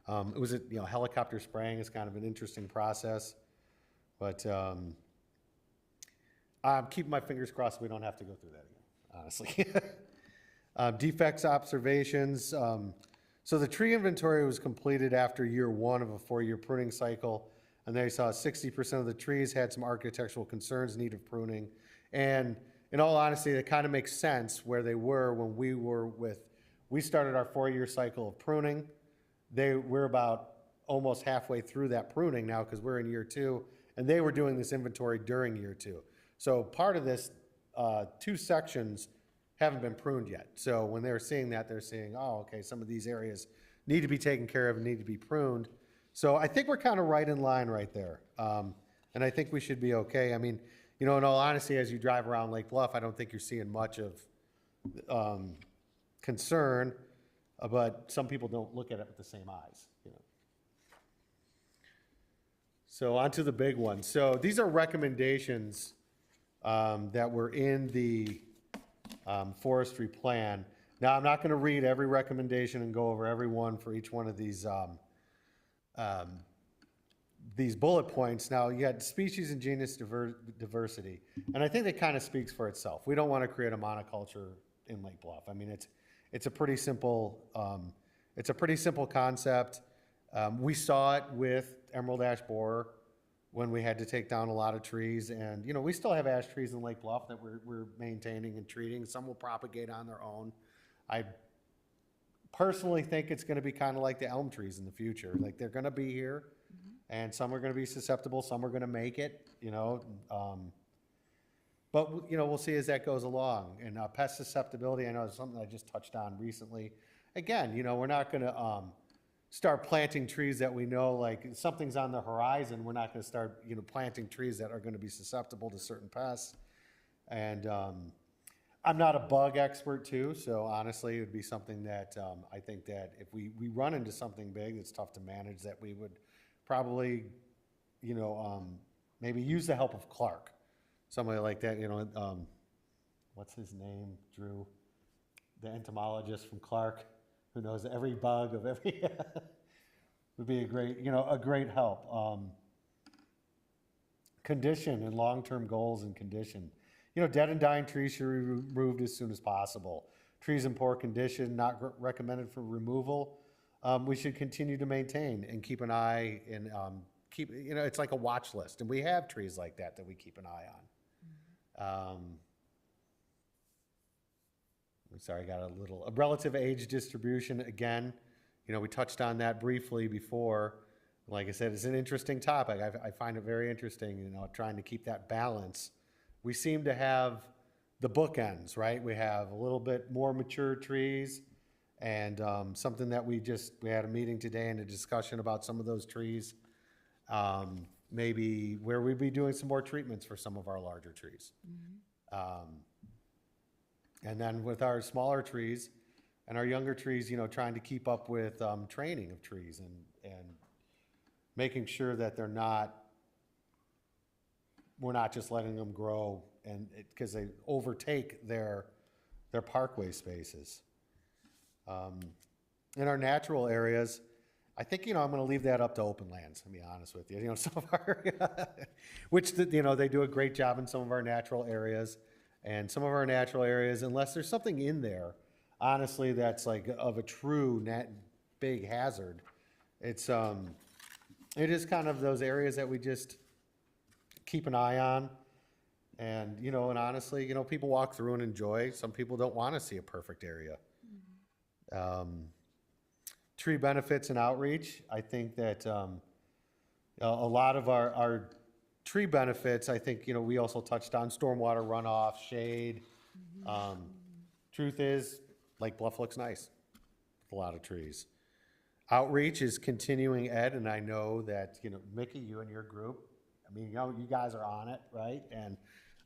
It was helicopter spraying is kind of an interesting process. But I'm keeping my fingers crossed we don't have to go through that again, honestly. Defects observations. So the tree inventory was completed after year one of a 4-year pruning cycle, and they saw 60% of the trees had some architectural concerns, need of pruning. And in all honesty, that kind of makes sense where they were when we started our 4-year cycle of pruning. We're about almost halfway through that pruning now because we're in year 2, and they were doing this inventory during year 2. So part of this 2 sections haven't been pruned yet. So when they're seeing that, they're saying, oh, okay, some of these areas need to be taken care of and need to be pruned. So I think we're kind of right in line right there. And I think we should be okay. I mean, in all honesty, as you drive around Lake Bluff, I don't think you're seeing much of concern, but some people don't look at it with the same eyes. So on to the big one. So these are recommendations that were in the forestry plan. Now, I'm not going to read every recommendation and go over every one for each one of these bullet points. Now, you had species and genus diversity, and I think that kind of speaks for itself. We don't want to create a monoculture in Lake Bluff. I mean, it's a pretty simple, concept. We saw it with Emerald Ash Borer when we had to take down a lot of trees, and, you know, we still have ash trees in Lake Bluff that we're maintaining and treating. Some will propagate on their own. I personally think it's gonna be kind of like the elm trees in the future. Like, they're gonna be here, and some are gonna be susceptible, some are gonna make it, you know. But, you know, we'll see as that goes along. And pest susceptibility, I know is something I just touched on recently. Again, you know, we're not gonna start planting trees that we know, like, something's on the horizon. We're not gonna start, you know, planting trees that are gonna be susceptible to certain pests. And I'm not a bug expert too, so honestly, it would be something that I think that if we run into something big that's tough to manage, that we would probably, you know, maybe use the help of Clark. Somebody like that, you know, what's his name, Drew? The entomologist from Clark, who knows every bug of every, would be a great, you know, a great help. Condition and long-term goals and condition. You know, dead and dying trees should be removed as soon as possible. Trees in poor condition, not recommended for removal. We should continue to maintain and keep an eye and keep, you know, it's like a watch list. And we have trees like that we keep an eye on. I'm sorry, I got a relative age distribution again. You know, we touched on that briefly before. Like I said, it's an interesting topic. I find it very interesting, you know, trying to keep that balance. We seem to have the bookends, right? We have a little bit more mature trees and something that we had a meeting today and a discussion about some of those trees. Maybe where we'd be doing some more treatments for some of our larger trees. And then with our smaller trees and our younger trees, you know, trying to keep up with training of trees and making sure that we're not just letting them grow and because they overtake their parkway spaces. In our natural areas, I think, you know, I'm going to leave that up to open lands, to be honest with you. You know, some of our, you know, they do a great job in some of our natural areas. And some of our natural areas, unless there's something in there, honestly, that's like of a true big hazard, it is kind of those areas that we just keep an eye on. And, you know, and honestly, you know, people walk through and enjoy. Some people don't want to see a perfect area. Tree benefits and outreach. I think that a lot of our tree benefits, I think, you know, we also touched on stormwater runoff, shade. Truth is, Lake Bluff looks nice with a lot of trees. Outreach is continuing ed, and I know that, you know, Mickey, you and your group, I mean, you know, you guys are on it, right? And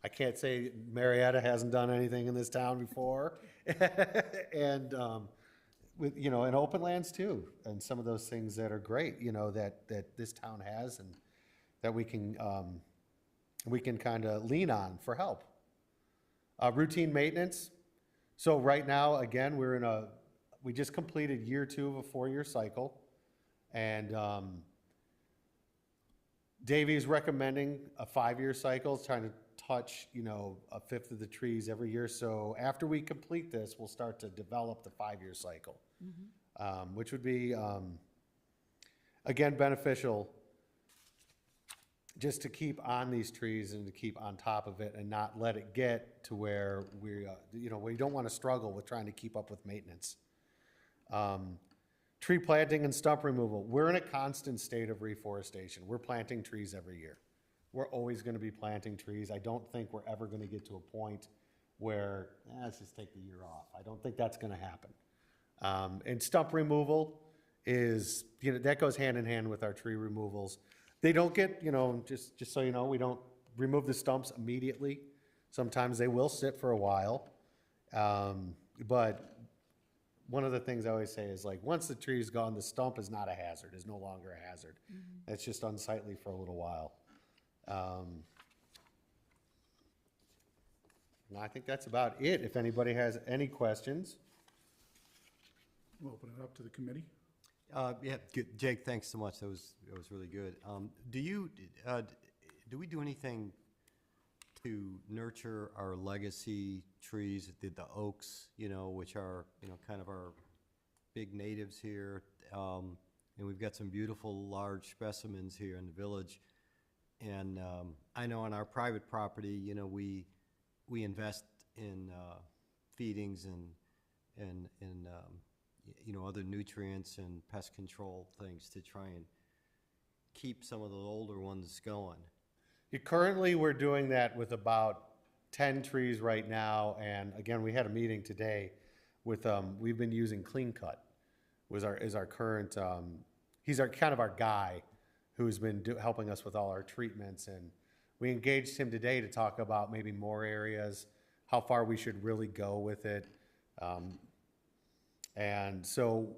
I can't say Marietta hasn't done anything in this town before. And, with, you know, and open lands too, and some of those things that are great, you know, that this town has and that we can kind of lean on for help. Routine maintenance. So right now, again, we just completed year 2 of a 4-year cycle, and Davey's recommending a 5-year cycle, trying to touch, you know, a 1/5 of the trees every year. So after we complete this, we'll start to develop the 5-year cycle, which would be, again, beneficial just to keep on these trees and to keep on top of it and not let it get to where we, you know, we don't want to struggle with trying to keep up with maintenance. Tree planting and stump removal. We're in a constant state of reforestation. We're planting trees every year. We're always going to be planting trees. I don't think we're ever going to get to a point where, let's just take the year off. I don't think that's going to happen. And stump removal is, you know, that goes hand in hand with our tree removals. They don't get, you know, just so you know, we don't remove the stumps immediately. Sometimes they will sit for a while. But one of the things I always say is, like, once the tree is gone, the stump is not a hazard, is no longer a hazard. It's just unsightly for a little while. And I think that's about it. If anybody has any questions. We'll open it up to the committee. Yeah, good. Jake, thanks so much. That was really good. Do we do anything to nurture our legacy trees, the oaks, which are, kind of our big natives here. And we've got some beautiful large specimens here in the village. And I know on our private property, we invest in feedings and other nutrients and pest control things to try and keep some of the older ones going. Currently, we're doing that with about 10 trees right now, and again, we had a meeting today with, we've been using Clean Cut, is our current, he's kind of our guy who's been helping us with all our treatments, and we engaged him today to talk about maybe more areas, how far we should really go with it. And so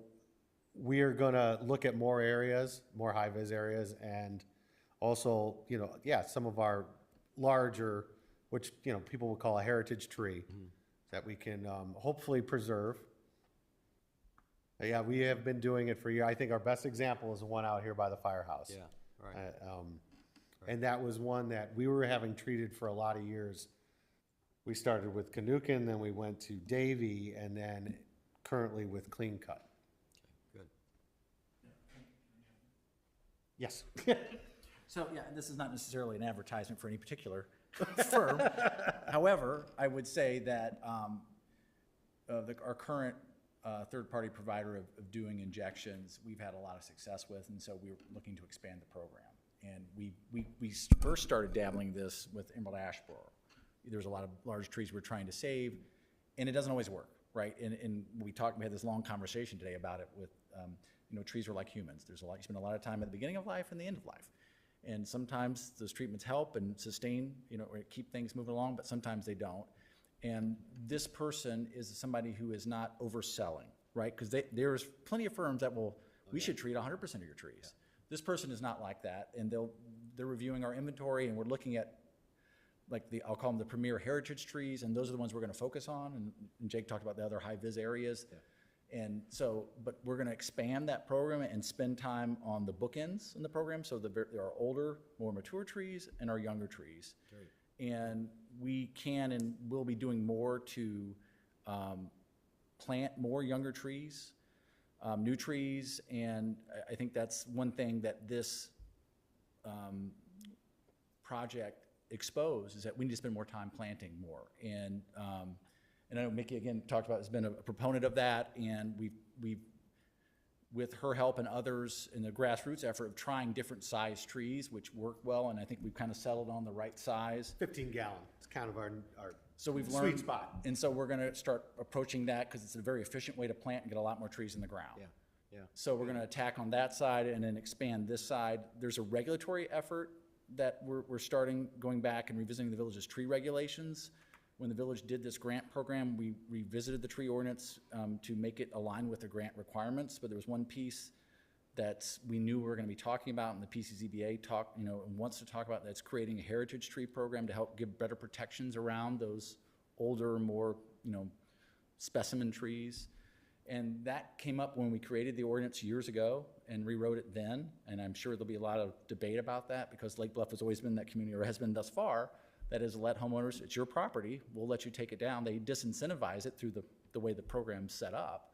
we are gonna look at more areas, more high-vis areas, and also, some of our larger, which, people would call a heritage tree, that we can hopefully preserve. Yeah, we have been doing it for years. I think our best example is the one out here by the firehouse. Yeah, right. And that was one that we were having treated for a lot of years. We started with Canukin, then we went to Davy, and then currently with Clean Cut. Good. Yes. So, yeah, this is not necessarily an advertisement for any particular firm. However, I would say that our current third-party provider of doing injections, we've had a lot of success with, and so we're looking to expand the program. And we first started dabbling this with emerald ash borer. There's a lot of large trees we're trying to save, and it doesn't always work, right? And we had this long conversation today about it with, trees are like humans. You spend a lot of time at the beginning of life and the end of life. And sometimes those treatments help and sustain, or keep things moving along, but sometimes they don't. And this person is somebody who is not overselling, right? Because there's plenty of firms that we should treat 100% of your trees. Yeah. This person is not like that, and they're reviewing our inventory, and we're looking at, I'll call them the premier heritage trees, and those are the ones we're going to focus on. And Jake talked about the other high-vis areas. Yeah. And so, but we're going to expand that program and spend time on the bookends in the program. So there are older, more mature trees and our younger trees. Great. And we can and will be doing more to plant more younger trees, new trees. And I think that's one thing that this project exposed, is that we need to spend more time planting more. And I know Mickey, again, has been a proponent of that, and we've, with her help and others in the grassroots effort of trying different size trees, which work well, and I think we've kind of settled on the right size. 15 gallon, it's kind of our so we've sweet learned, spot. And so we're gonna start approaching that, because it's a very efficient way to plant and get a lot more trees in the ground. Yeah, yeah. So we're gonna attack on that side and then expand this side. There's a regulatory effort that we're starting, going back and revisiting the village's tree regulations. When the village did this grant program, we revisited the tree ordinance to make it align with the grant requirements, but there was one piece that we knew we were going to be talking about, and the PCZBA wants to talk about. That's creating a heritage tree program to help give better protections around those older, more specimen trees. And that came up when we created the ordinance years ago and rewrote it then, and I'm sure there'll be a lot of debate about that, because Lake Bluff has always been that community, or has been thus far, that is, let homeowners, it's your property, we'll let you take it down. They disincentivize it through the way the program's set up,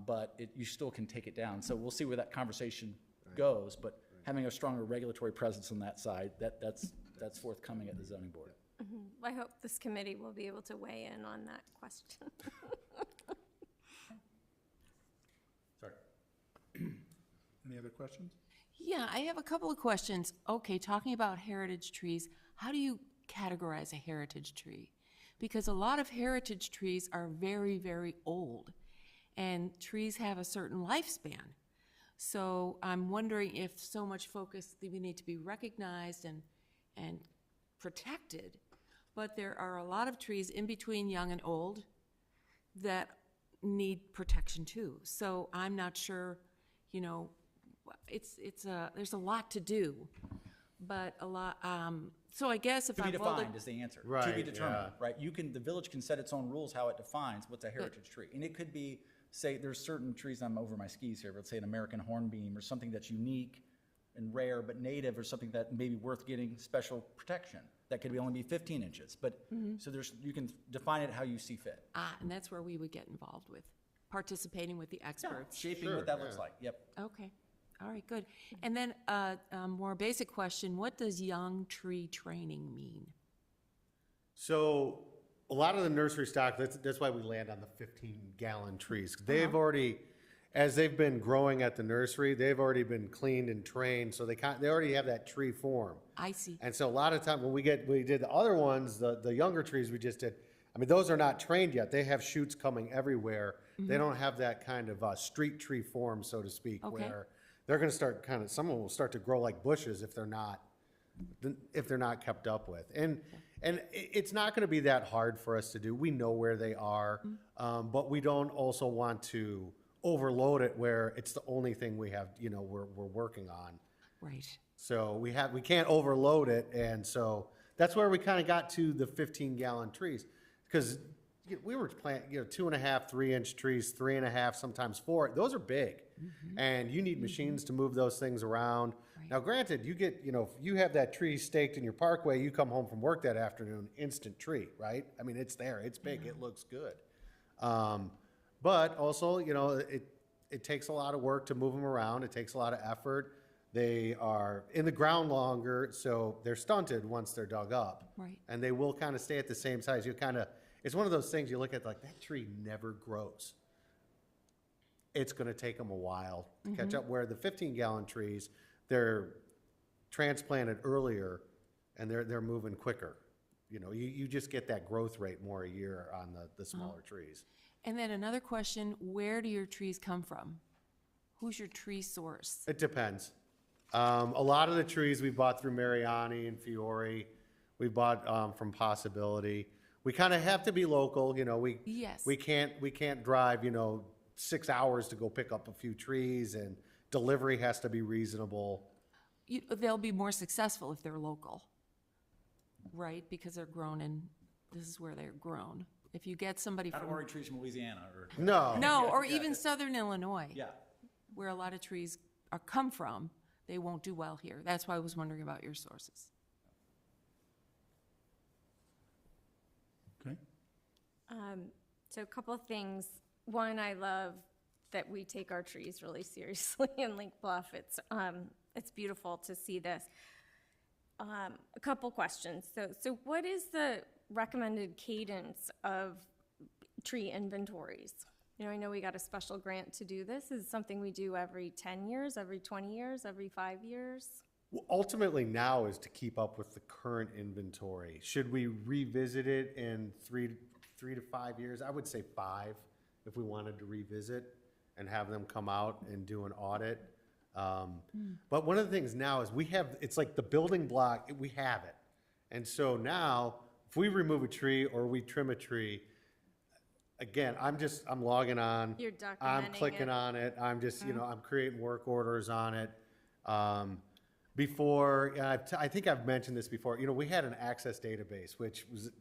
but you still can take it down. So we'll see where that conversation goes, but having a stronger regulatory presence on that side, that's forthcoming at the zoning board. Mm-hmm. I hope this committee will be able to weigh in on that question. Sorry. Any other questions? Yeah, I have a couple of questions. Okay, talking about heritage trees, how do you categorize a heritage tree? Because a lot of heritage trees are very, very old, and trees have a certain lifespan. So I'm wondering if so much focus, we need to be recognized and protected, but there are a lot of trees in between young and old that need protection too. So I'm not sure, there's a lot to do, but a lot, so I guess if To be I'm defined is the answer. Right, To be determined, yeah. right? The village can set its own rules how it defines what's a heritage tree. And it could be, say, there's certain trees, I'm over my skis here, but let's say an American hornbeam or something that's unique and rare but native, or something that may be worth getting special protection. that could only be 15 inches. But, so you can define it how you see fit. And that's where we would get involved with, participating with the experts. Shaping what that looks like, yep. Okay, all right, good. And then a more basic question, what does young tree training mean? So a lot of the nursery stock, that's why we land on the 15-gallon trees. 'Cause they've already, as they've been growing at the nursery, they've already been cleaned and trained, so they already have that tree form. I see. And so a lot of time when we did the other ones, the younger trees we just did, I mean, those are not trained yet. They have shoots coming everywhere. They don't have that kind of street tree form, so to speak, Okay. where they're going to start some of them will start to grow like bushes if they're not kept up with. And it's not going to be that hard for us to do. We know where they are, but we don't also want to overload it where it's the only thing we have, we're working on. Right. So we can't overload it, and so that's where we kind of got to the 15-gallon trees, because we were planting 2.5, 3-inch trees, 3.5, sometimes 4. Those are big, and you need machines to move those things around. Right. Now, granted, you get if you have that tree staked in your parkway, you come home from work that afternoon, instant tree, right? I mean, it's there, it's big, it looks good, but also it takes a lot of work to move them around. It takes a lot of effort. They are in the ground longer, so they're stunted once they're dug up. Right. And they will kind of stay at the same size. It's one of those things you look at like, that tree never grows. It's going to take them a while to catch up, where the 15-gallon trees, they're transplanted earlier and they're moving quicker. You just get that growth rate more a year on the smaller trees. And then another question, where do your trees come from? Who's your tree source? It depends. A lot of the trees we bought through Mariani and Fiore, we bought from Possibility. We kind of have to be local, Yes. we can't drive, 6 hours to go pick up a few trees, and delivery has to be reasonable. They'll be more successful if they're local, right? Because they're grown and this is where they're grown. If you get somebody Not from... orange trees from Louisiana or. No, or even southern Illinois. Yeah. Where a lot of trees come from, they won't do well here. That's why I was wondering about your sources. Okay. So a couple of things. One, I love that we take our trees really seriously in Lake Bluff. It's beautiful to see this. A couple questions. So what is the recommended cadence of tree inventories? I know we got a special grant to do this. Is it something we do every 10 years, every 20 years, every 5 years? Well, ultimately now is to keep up with the current inventory. Should we revisit it in 3 to 5 years? I would say 5 if we wanted to revisit and have them come out and do an audit. But one of the things now is it's like the building block, we have it. And so now, if we remove a tree or we trim a tree, again, I'm logging on. You're documenting I'm clicking it. on it. I'm just, I'm creating work orders on it. Before, I think I've mentioned this before, we had an access database, which was,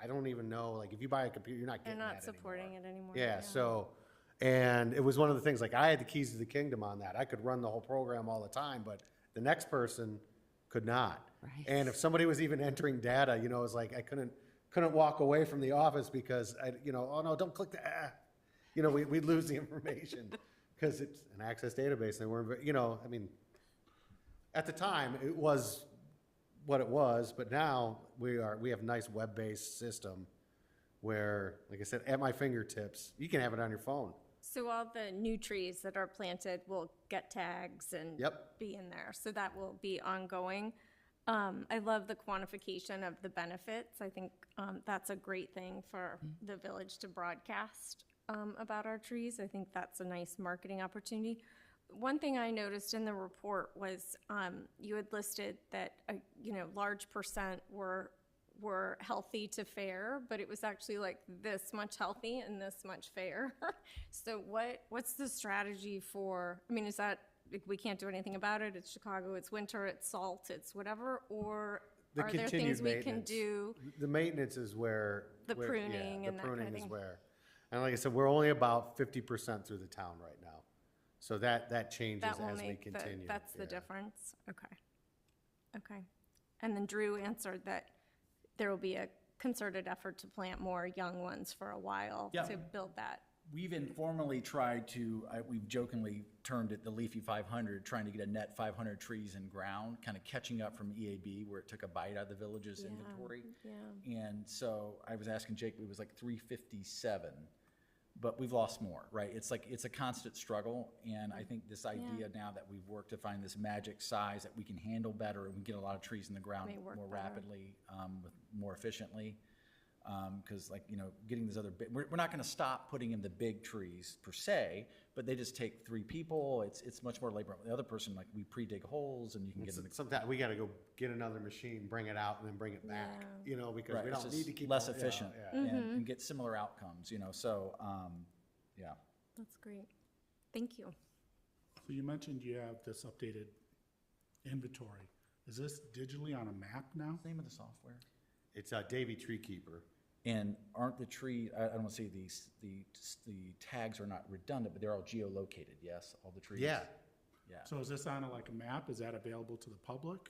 I don't even know, like if you buy a computer, you're not They're getting not that supporting anymore. it anymore. Yeah, so, and it was one of the things, like I had the keys to the kingdom on that. I could run the whole program all the time, but the next person could not. Right. And if somebody was even entering data, it was like I couldn't walk away from the office because oh no, don't click that. We'd lose the information because it's an access database. They weren't, I mean, at the time it was what it was, but now we have a nice web-based system where, like I said, at my fingertips, you can have it on your phone. So all the new trees that are planted will get tags and Yep. be in there. So that will be ongoing. I love the quantification of the benefits. I think that's a great thing for the village to broadcast about our trees. I think that's a nice marketing opportunity. One thing I noticed in the report was you had listed that large percent were healthy to fair, but it was actually like this much healthy and this much fair. So what's the strategy for? I mean, is that we can't do anything about it? It's Chicago. It's winter. It's salt. It's whatever. Or The are there continued things we can maintenance. do? The maintenance is where The pruning yeah, and the that kind of pruning is thing. where, and like I said, we're only about 50% through the town right now, so that changes That will as we make continue. that's the Yeah. difference. Okay. And then Drew answered that there will be a concerted effort to plant more young ones for a while Yeah. to build that. We've informally tried to, we've jokingly termed it the Leafy 500, trying to get a net 500 trees in ground, kind of catching up from EAB where it took a bite out of the village's inventory. Yeah. And so I was asking Jake, it was like 357, but we've lost more, right? It's like, it's a constant struggle. And I think this idea now that we've worked to find this magic size that we can handle better and we get a lot of trees in the ground May work more better. rapidly, more efficiently. Because like, getting these other big, we're not going to stop putting in the big trees per se, but they just take 3 people. It's much more labor. The other person, like we pre-dig holes and you can get in the. Sometimes we gotta go get another machine, bring it out, and then bring it back, because Right, we it's don't just need to keep. less all- yeah, efficient yeah. and get similar outcomes, so, yeah. That's great. Thank you. So you mentioned you have this updated inventory. Is this digitally on a map now? Name of the software? It's a Davy Tree Keeper. And aren't the tree, I don't want to say the tags are not redundant, but they're all geolocated, yes, all the trees? Yeah. Yeah. So is this on like a map? Is that available to the public?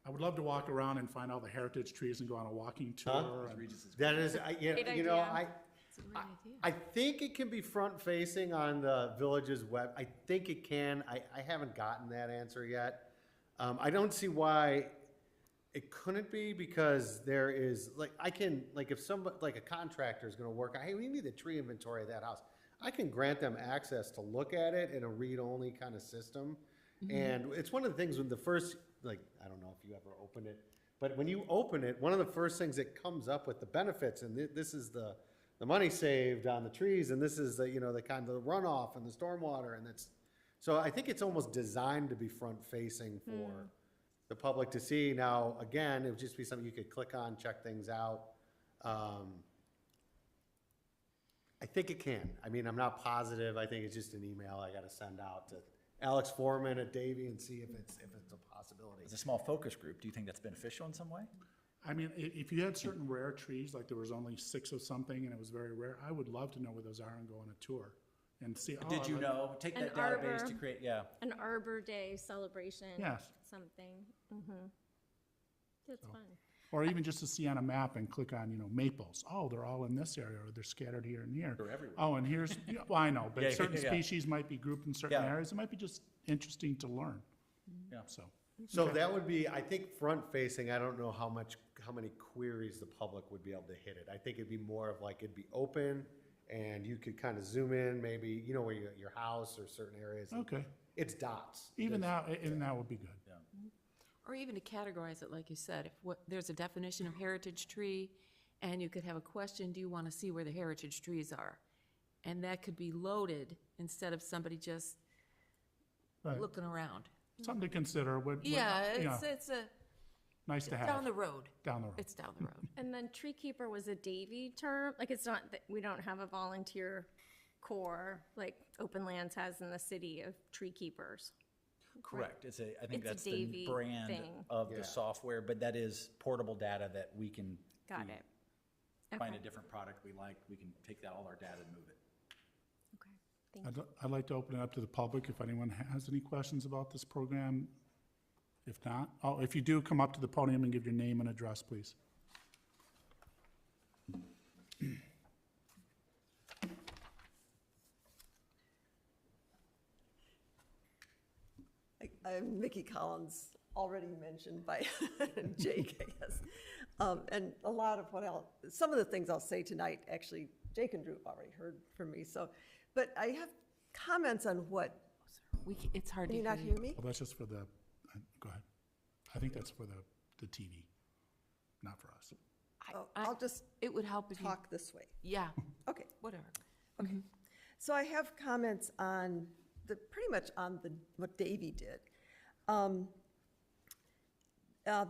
I would love to walk around and find all the heritage trees and go on a walking tour. and- That is, Great idea. I think it can be front-facing on the village's web. I think it can. I haven't gotten that answer yet. I don't see why it couldn't be, because there is, like, if somebody, like a contractor is gonna work, hey, we need the tree inventory of that house. I can grant them access to look at it in a read-only kind of system. And it's one of the things when the first, like, I don't know if you ever opened it, but when you open it, one of the first things that comes up with the benefits, and this is the money saved on the trees, and this is the, the kind of the runoff and the stormwater, and so I think it's almost designed to be front-facing for the public to see. Now, again, it would just be something you could click on, check things out. I think it can. I mean, I'm not positive. I think it's just an email I gotta send out to Alex Foreman at Davy and see if it's a possibility. As a small focus group, do you think that's beneficial in some way? I mean, if you had certain rare trees, like there was only 6 of something and it was very rare, I would love to know where those are and go on a tour and see. oh, Did you I like- know, take An that database to arbor. create, yeah. An Arbor Day celebration. Yes. Something. That's fun. Or even just to see on a map and click on, maples. Oh, they're all in this area, or they're scattered here and here. They're everywhere. Oh, and here's, well, I know, but Yeah, certain yeah. species might be grouped in certain Yeah. areas. It might be just interesting to learn. Yeah. So, That would be, I think, front-facing. I don't know how many queries the public would be able to hit it. I think it'd be more of like, it'd be open, and you could kind of zoom in, maybe, where your house or certain areas. okay, It's dots. even that would be good. Or even to categorize it, like you said, if there's a definition of heritage tree, and you could have a question, do you want to see where the heritage trees are? And that could be loaded instead of somebody just Right. looking around. Something to consider. Yeah, you know, it's nice to have. down the road. Down the road. It's down the road. And then tree keeper was a Davy term. Like, it's not that we don't have a volunteer corps like Open Lands has in the city of tree keepers. Correct. I think It's a that's the Davy brand thing. of Yeah. the software, but that is portable data that we can. Got we it. Find a Okay. different product we like, we can take that, all our data and move it. Okay. Thank you. I'd like to open it up to the public if anyone has any questions about this program. If not, if you do, come up to the podium and give your name and address, please. I'm Mickey Collins, already mentioned by Jake, I guess. And a lot of some of the things I'll say tonight, actually, Jake and Drew have already heard from me, but I have comments on what, It's hard can to you not hear hear me? Well, that's just for the, go ahead. I think that's for the TV, not for us. Oh, I'll just It would help if you, talk this way. yeah, Okay, whatever. okay. So I have comments on pretty much on what Davy did.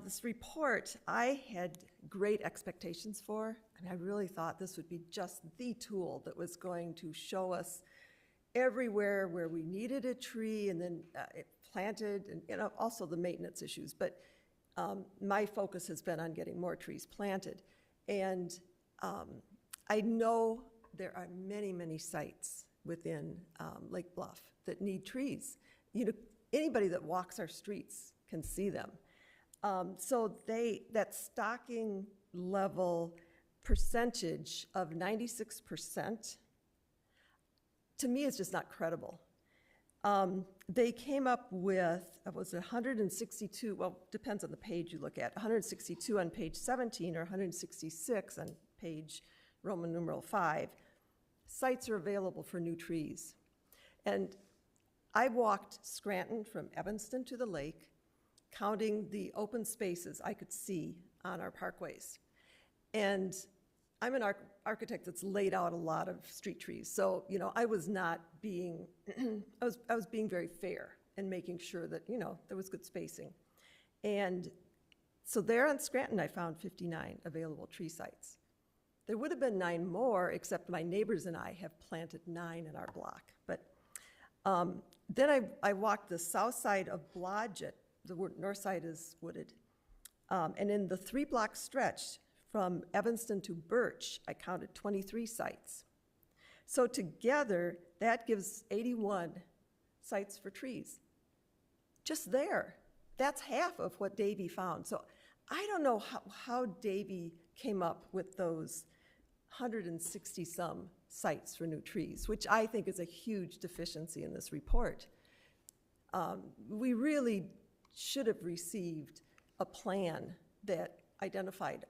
This report, I had great expectations for. I mean, I really thought this would be just the tool that was going to show us everywhere where we needed a tree and then it planted, and also the maintenance issues. But my focus has been on getting more trees planted. And I know there are many, many sites within Lake Bluff that need trees. Anybody that walks our streets can see them. So that stocking level percentage of 96%, to me, is just not credible. They came up with, was it 162, well, depends on the page you look at, 162 on page 17 or 166 on page Roman numeral 5. Sites are available for new trees. And I walked Scranton from Evanston to the lake, counting the open spaces I could see on our parkways. And I'm an architect that's laid out a lot of street trees. So, I was not being, I was being very fair and making sure that, there was good spacing. And so there on Scranton, I found 59 available tree sites. There would have been 9 more, except my neighbors and I have planted 9 in our block. But then I walked the south side of Blodgett. The north side is wooded. And in the 3-block stretch from Evanston to Birch, I counted 23 sites. So together, that gives 81 sites for trees. Just there. That's half of what Davy found. So I don't know how Davy came up with those 160-some sites for new trees, which I think is a huge deficiency in this report. We really should have received a plan that identified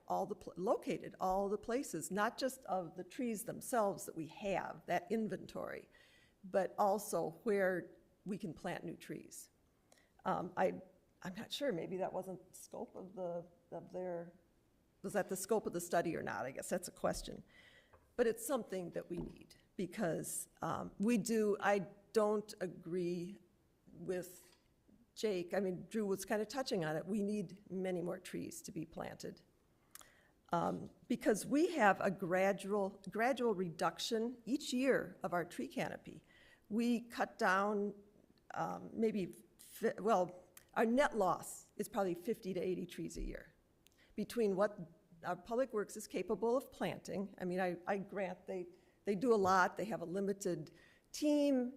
located all the places, not just of the trees themselves that we have, that inventory, but also where we can plant new trees. I'm not sure, maybe that wasn't the scope was that the scope of the study or not? I guess that's a question. But it's something that we need because I don't agree with Jake. I mean, Drew was kind of touching on it. We need many more trees to be planted because we have a gradual reduction each year of our tree canopy. We cut down our net loss is probably 50 to 80 trees a year between what our public works is capable of planting. I mean, I grant they do a lot. They have a limited team.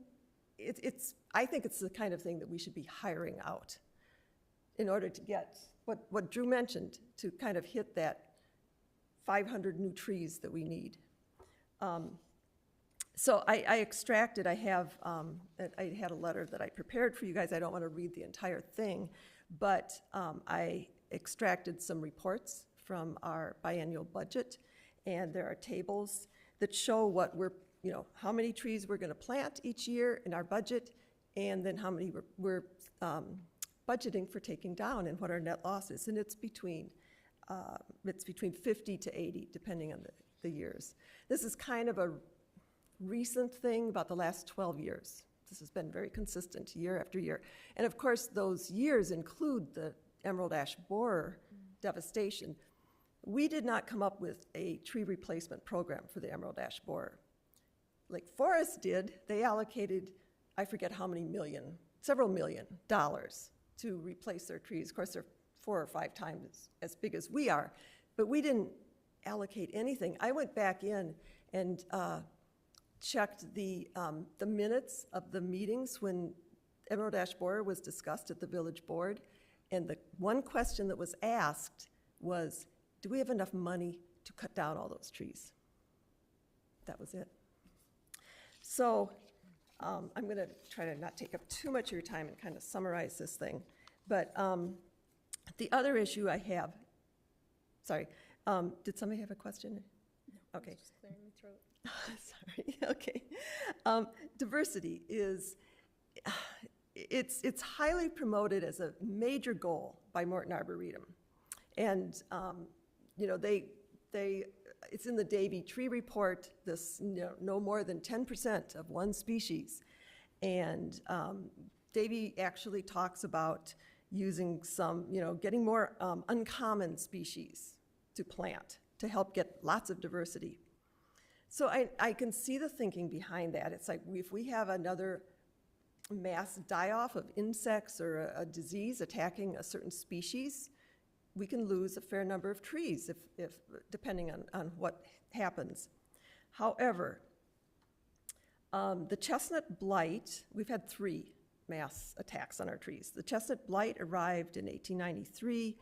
I think it's the kind of thing that we should be hiring out in order to get what Drew mentioned, to kind of hit that 500 new trees that we need. So I extracted, I had a letter that I prepared for you guys. I don't want to read the entire thing, but I extracted some reports from our biennial budget, and there are tables that show how many trees we're going to plant each year in our budget, and then how many we're budgeting for taking down and what our net loss is. And it's between 50 to 80, depending on the years. This is kind of a recent thing about the last 12 years. This has been very consistent year after year. And of course, those years include the emerald ash borer devastation. We did not come up with a tree replacement program for the emerald ash borer. Lake Forest did. They allocated, I forget how many million, several $1 million to replace their trees. Of course, they're 4 or 5 times as big as we are, but we didn't allocate anything. I went back in and checked the minutes of the meetings when emerald ash borer was discussed at the village board, and the one question that was asked was, do we have enough money to cut down all those trees? That was it. So I'm going to try to not take up too much of your time and kind of summarize this thing. But the other issue I have, sorry, did somebody have a question? No. Okay. Just clearing my throat. Sorry. Okay. Diversity is, it's highly promoted as a major goal by Morton Arboretum. And, it's in the Davy Tree Report, this no more than 10% of one species. And Davy actually talks about using some, getting more uncommon species to plant to help get lots of diversity. So I can see the thinking behind that. It's like if we have another mass die-off of insects or a disease attacking a certain species, we can lose a fair number of trees if depending on what happens. However, the chestnut blight, we've had 3 mass attacks on our trees. The chestnut blight arrived in 1893.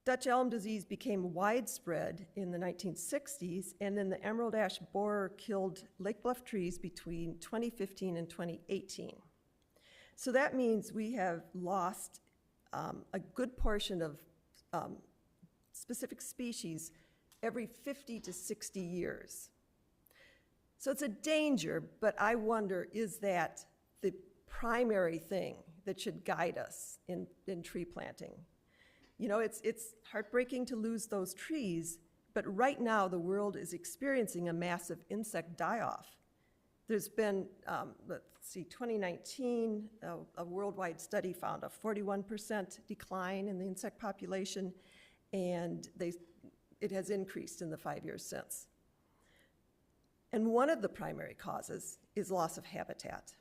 Dutch elm disease became widespread in the 1960s, and then the emerald ash borer killed Lake Bluff trees between 2015 and 2018. So that means we have lost a good portion of specific species every 50 to 60 years. So it's a danger, but I wonder, is that the primary thing that should guide us in tree planting? You know, it's heartbreaking to lose those trees, but right now the world is experiencing a massive insect die-off. There's been, 2019, a worldwide study found a 41% decline in the insect population, and it has increased in the 5 years since. And one of the primary causes is loss of habitat.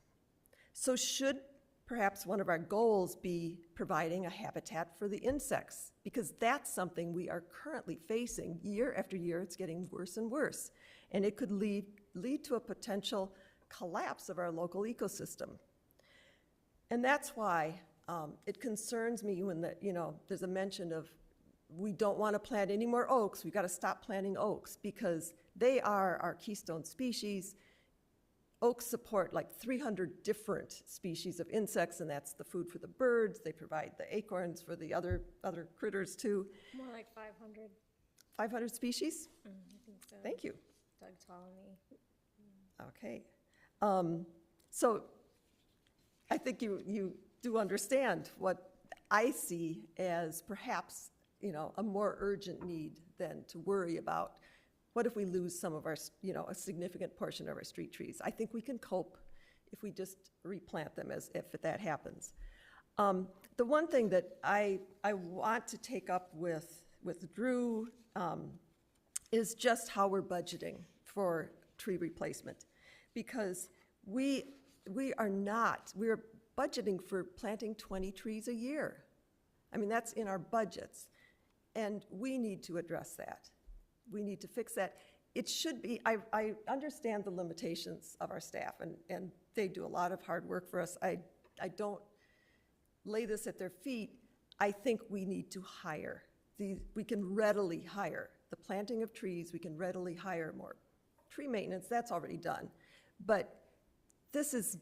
So should perhaps one of our goals be providing a habitat for the insects? Because that's something we are currently facing year after year. It's getting worse and worse. And it could lead to a potential collapse of our local ecosystem. And that's why it concerns me when there's a mention of we don't want to plant any more oaks. We've got to stop planting oaks because they are our keystone species. Oaks support like 300 different species of insects, and that's the food for the birds. They provide the acorns for the other critters too. More like 500. 500 species? I think so. Thank you. Doug Ptolemy. Okay. So I think you do understand what I see as perhaps, a more urgent need than to worry about what if we lose some of our, a significant portion of our street trees. I think we can cope if we just replant them if that happens. The one thing that I want to take up with Drew is just how we're budgeting for tree replacement. Because we're budgeting for planting 20 trees a year. I mean, that's in our budgets. And we need to address that. We need to fix that. It should be, I understand the limitations of our staff, and they do a lot of hard work for us. I don't lay this at their feet. I think we need to hire. We can readily hire the planting of trees. We can readily hire more tree maintenance. That's already done. But this is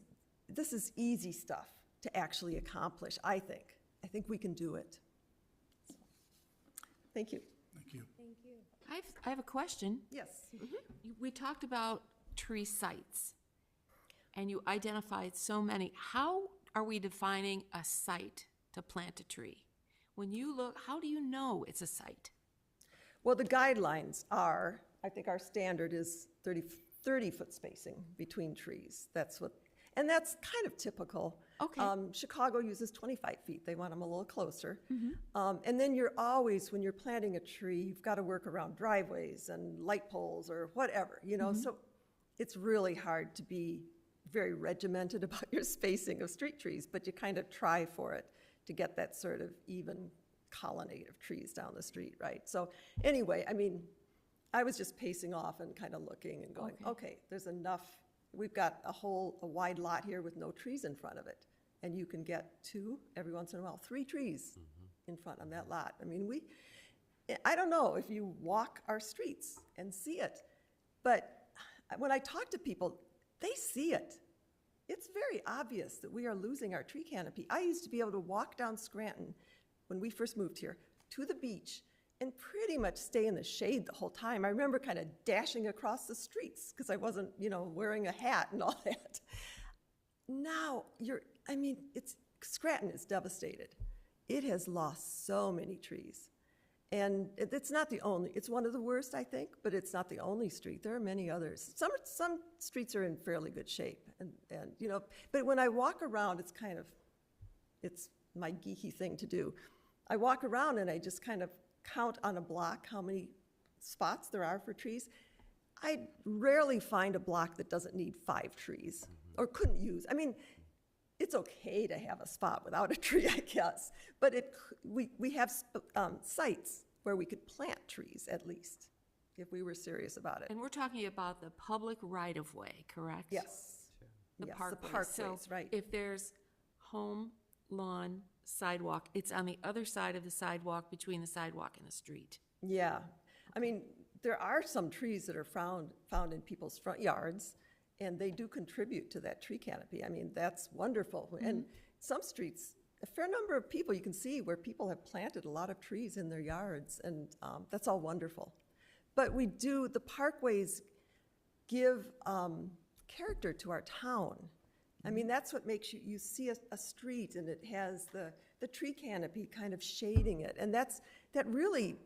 easy stuff to actually accomplish, I think. I think we can do it. Thank you. Thank you. Thank you. I have a question. Yes. We talked about tree sites, and you identified so many. How are we defining a site to plant a tree? When you look, how do you know it's a site? Well, the guidelines are, I think our standard is 30-foot spacing between trees. And that's kind of typical. Okay. Chicago uses 25 feet. They want them a little closer. And then you're always, when you're planting a tree, you've got to work around driveways and light poles or whatever, So it's really hard to be very regimented about your spacing of street trees, but you kind of try for it to get that sort of even colonnade of trees down the street, right? So anyway, I mean, I was just pacing off and kind of looking and going, okay, there's enough. We've got a wide lot here with no trees in front of it. And you can get every once in a while, 3 trees in front of that lot. I mean, I don't know if you walk our streets and see it, but when I talk to people, they see it. It's very obvious that we are losing our tree canopy. I used to be able to walk down Scranton when we first moved here to the beach and pretty much stay in the shade the whole time. I remember kind of dashing across the streets because I wasn't, wearing a hat and all that. Now, Scranton is devastated. It has lost so many trees. And it's not it's one of the worst, I think, but it's not the only street. There are many others. Some streets are in fairly good shape. But when I walk around, it's my geeky thing to do. I walk around and I just kind of count on a block how many spots there are for trees. I rarely find a block that doesn't need 5 trees or couldn't use. I mean, it's okay to have a spot without a tree, I guess, but we have sites where we could plant trees at least if we were serious about it. And we're talking about the public right-of-way, correct? Yes. The Yes, parkways. the parkways, So right. if there's home lawn sidewalk. It's on the other side of the sidewalk between the sidewalk and the street. Yeah, I mean, there are some trees that are found in people's front yards, and they do contribute to that tree canopy. I mean, that's wonderful. And some streets, a fair number of people, you can see where people have planted a lot of trees in their yards, and that's all wonderful. But the parkways give character to our town. I mean, that's what makes you see a street and it has the tree canopy kind of shading it. And that really,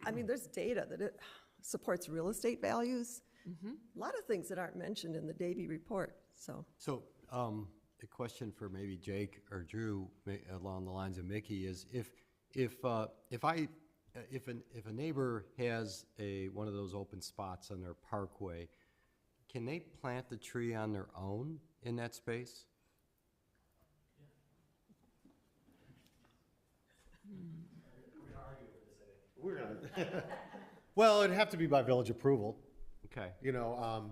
I mean, there's data that it supports real estate values. A lot of things that aren't mentioned in the Davy report, so. So, a question for maybe Jake or Drew along the lines of Mickey is if a neighbor has one of those open spots on their parkway, can they plant the tree on their own in that space? Well, it'd have to be by village approval. Okay. You know,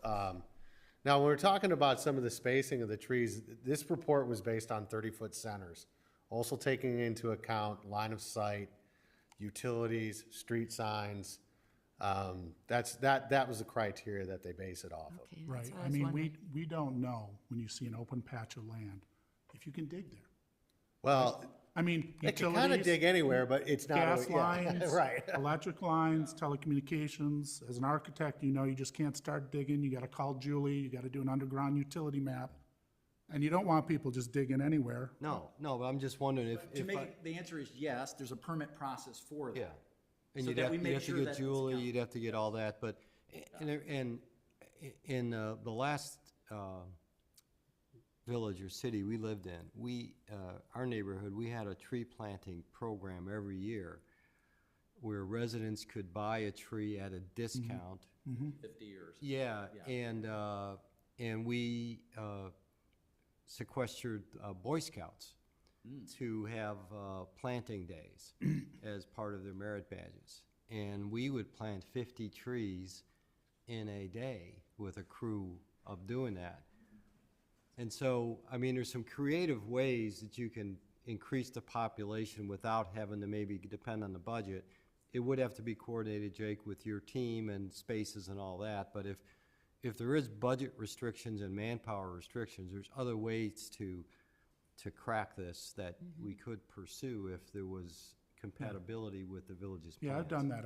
now when we're talking about some of the spacing of the trees, this report was based on 30-foot centers, also taking into account line of sight, utilities, street signs. That was the criteria that they base it off of. Okay, Right, that's what I was mean, wondering. we don't know when you see an open patch of land, if you can dig there. Well, I mean, it can kind of utilities, dig anywhere, but it's not. gas yeah, lines, right. electric lines, telecommunications. As an architect, you know you just can't start digging. You gotta call Julie, you gotta do an underground utility map. And you don't want people just digging anywhere. No, but I'm just wondering The answer is yes, there's a permit process for that. yeah. And So you'd that have, we you'd make have to sure get that it's Julie, counted. you'd have to get all that, but, in the last, village or city we lived in, our neighborhood, we had a tree planting program every year where residents could buy a tree at a discount. 50 years. Yeah, and we sequestered Boy Scouts to have planting days as part of their merit badges. And we would plant 50 trees in a day with a crew of doing that. And so, I mean, there's some creative ways that you can increase the population without having to maybe depend on the budget. It would have to be coordinated, Jake, with your team and spaces and all that, but if there is budget restrictions and manpower restrictions, there's other ways to crack this that we could pursue if there was compatibility with the village's plans. Yeah, I've done that.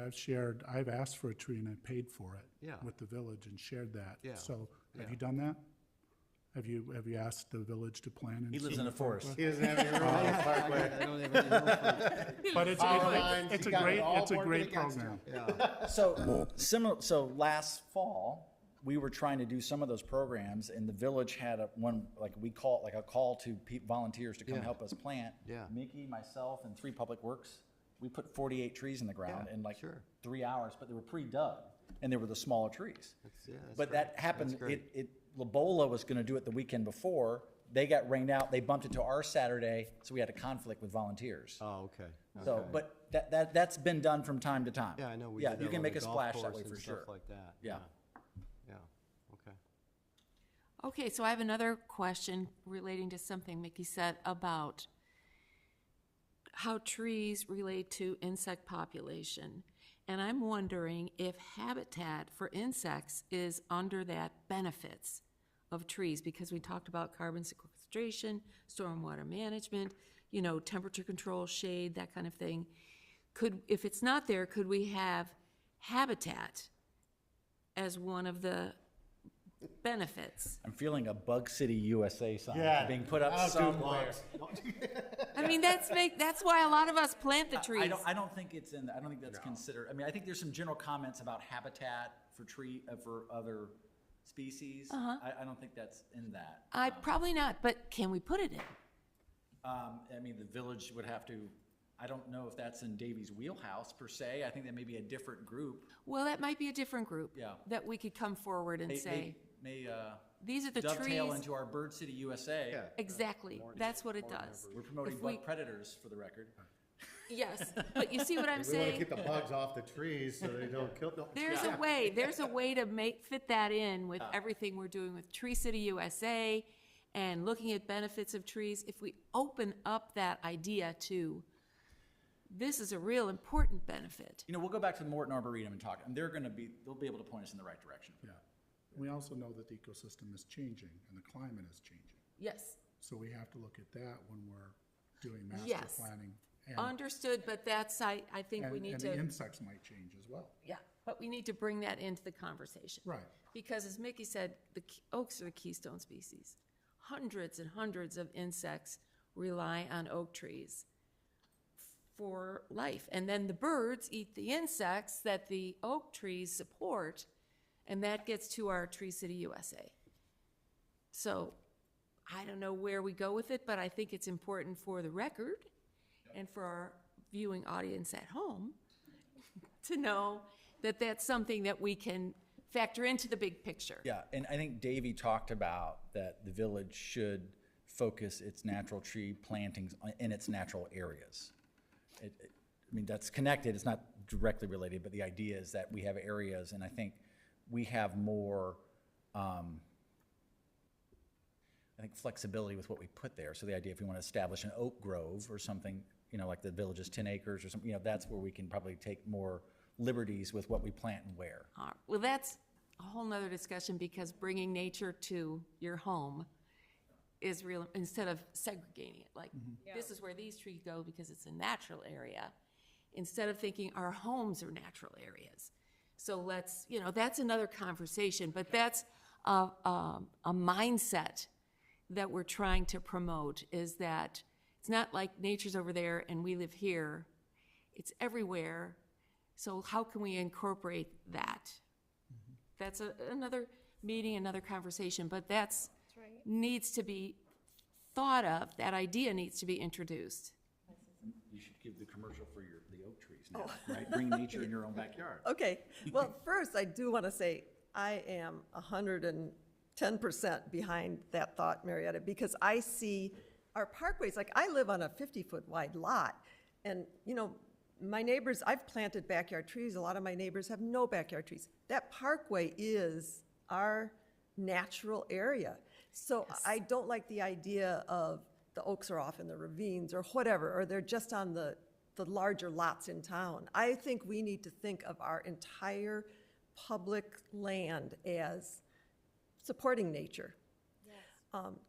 I've asked for a tree and I paid for it. Yeah. With the village and shared that. Yeah. So, have you done that? Have you asked the village to plan? He lives in a forest. He doesn't have any room on his parkway. I don't have any room for But it's You a got great, it all it's a working great against program. So last fall, we were trying to do some of those programs, and the village had a call to volunteers to come Yeah. help us plant. Yeah. Mickey, myself, and 3 Public Works, we put 48 trees in the ground Yeah, in sure. 3 hours, but they were pre-dug, and they were the smaller trees. That's But great. that happened, That's great. Lobola was gonna do it the weekend before, they got rained out, they bumped it to our Saturday, so we had a conflict with volunteers. Oh, okay. So, Okay. but that's been done from time to time. Yeah, I know. We Yeah, did you that can on make the a golf splash that course way and for stuff sure. like that. Yeah. Yeah, okay. Okay, so I have another question relating to something Mickey said about how trees relate to insect population. And I'm wondering if habitat for insects is under that benefits of trees, because we talked about carbon sequestration, stormwater management, temperature control, shade, that kind of thing. If it's not there, could we have habitat as one of the benefits? I'm feeling a Bug City USA sign Yeah. being put up I'll do somewhere. bugs. I mean, that's why a lot of us plant the trees. I don't think it's in, I don't think that's considered, I mean, I think there's some general comments about habitat for for other species. I don't think that's in that. Probably not, but can we put it in? I mean, the village would have to, I don't know if that's in Davy's wheelhouse per se. I think that may be a different group. Well, that might be a different group. Yeah. That we could come forward and say, May these are the dovetail trees. into our Bird City USA. Exactly, that's what it does. We're promoting If we- bug predators for the record. Yes, but you see what I'm We want to saying? keep the bugs off the trees so they don't kill them. There's a way to fit that in with everything we're doing with Tree City USA and looking at benefits of trees, if we open up that idea to, this is a real important benefit. You know, we'll go back to the Morton Arboretum and talk, and they'll be able to point us in the right direction. Yeah. We also know that the ecosystem is changing and the climate is changing. Yes. So we have to look at that when we're doing master Yes. planning. And- Understood, but that's, I think we need And to. the insects might change as well. Yeah, but we need to bring that into the conversation. Right. Because as Mickey said, oaks are the keystone species. Hundreds and hundreds of insects rely on oak trees for life. And then the birds eat the insects that the oak trees support, and that gets to our Tree City USA. So I don't know where we go with it, but I think it's important for the record and for our viewing audience at home to know that that's something that we can factor into the big picture. Yeah, and I think Davey talked about that the village should focus its natural tree plantings in its natural areas. I mean, that's connected, it's not directly related, but the idea is that we have areas, and I think we have more, I think, flexibility with what we put there. So the idea, if we want to establish an oak grove or something, you know, like the village's 10 acres or something, you know, that's where we can probably take more liberties with what we plant and where. Well, that's a whole nother discussion, because bringing nature to your home is real, instead of segregating it, like, this is where these trees go because it's a natural area, instead of thinking our homes are natural areas. So let's, you know, that's another conversation, but that's a mindset that we're trying to promote, is that it's not like nature's over there and we live here. It's everywhere. So how can we incorporate that? That's another meeting, another conversation, but that's needs to be thought of. That idea needs to be introduced. You should give the commercial for the oak trees now, right? Bring nature in your own backyard. Okay, well, first, I do want to say, I am 110% behind that thought, Marietta, because I see our parkways, like, I live on a 50-foot wide lot, and, you know, my neighbors, I've planted backyard trees, a lot of my neighbors have no backyard trees. That parkway is our natural area. So I don't like the idea of the oaks are off in the ravines or whatever, or they're just on the larger lots in town. I think we need to think of our entire public land as supporting nature.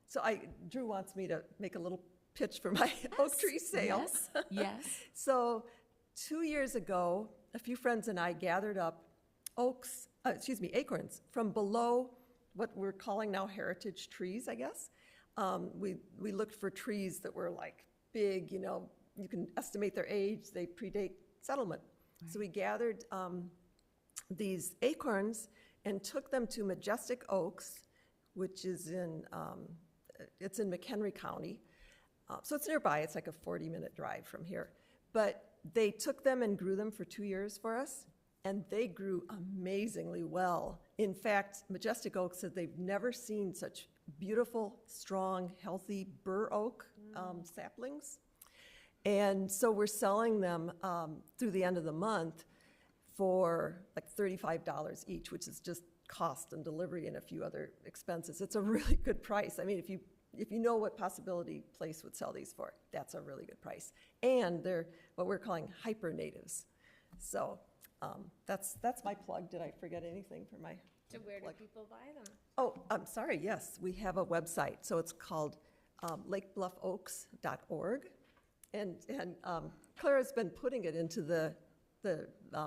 So Drew wants me to make a little pitch for my oak tree sale. Yes. So 2 years ago, a few friends and I gathered up acorns from below what we're calling now heritage trees, I guess. We looked for trees that were like big, you know, you can estimate their age, they predate settlement. Right. So we gathered these acorns and took them to Majestic Oaks, which is it's in McHenry County. So it's nearby, it's like a 40-minute drive from here. But they took them and grew them for 2 years for us, and they grew amazingly well. In fact, Majestic Oak said they've never seen such beautiful, strong, healthy bur oak saplings. And so we're selling them through the end of the month for like $35 each, which is just cost and delivery and a few other expenses. It's a really good price. I mean, if you know what Possibility Place would sell these for, that's a really good price. And they're what we're calling hyper natives. So that's my plug. Did I forget anything for my So where do plug? people buy them? Oh, I'm sorry, yes, we have a website. So it's called lakebluffoaks.org. And Clara's been putting it into the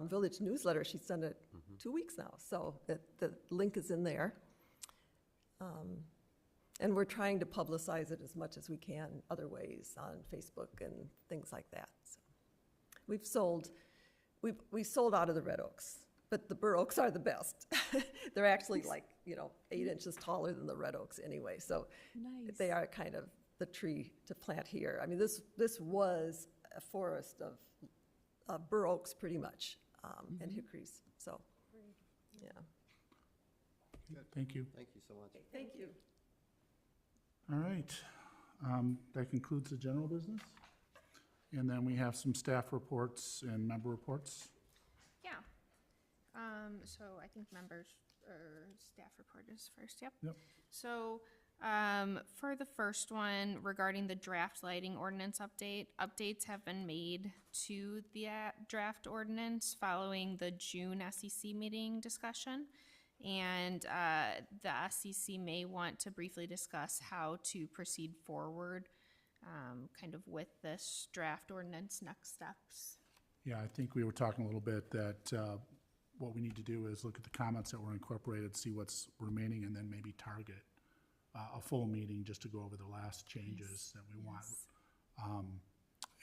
village newsletter. She's done it 2 weeks now, so the link is in there. And we're trying to publicize it as much as we can other ways on Facebook and things like that. So we've sold out of the red oaks, but the bur oaks are the best. They're actually like, 8 inches taller than the red oaks anyway. So Nice. they are kind of the tree to plant here. I mean, this was a forest of bur oaks pretty much, and hickories. So, yeah. Thank you. Thank you so much. Thank you. All right. That concludes the general business. And then we have some staff reports and member reports. Yeah. So I think members or staff report is first, yep. Yep. So For the first one, regarding the draft lighting ordinance update, updates have been made to the draft ordinance following the June SEC meeting discussion. And the SEC may want to briefly discuss how to proceed forward, kind of with this draft ordinance next steps. Yeah, I think we were talking a little bit that what we need to do is look at the comments that were incorporated, see what's remaining, and then maybe target a full meeting just to go over the last changes that we want.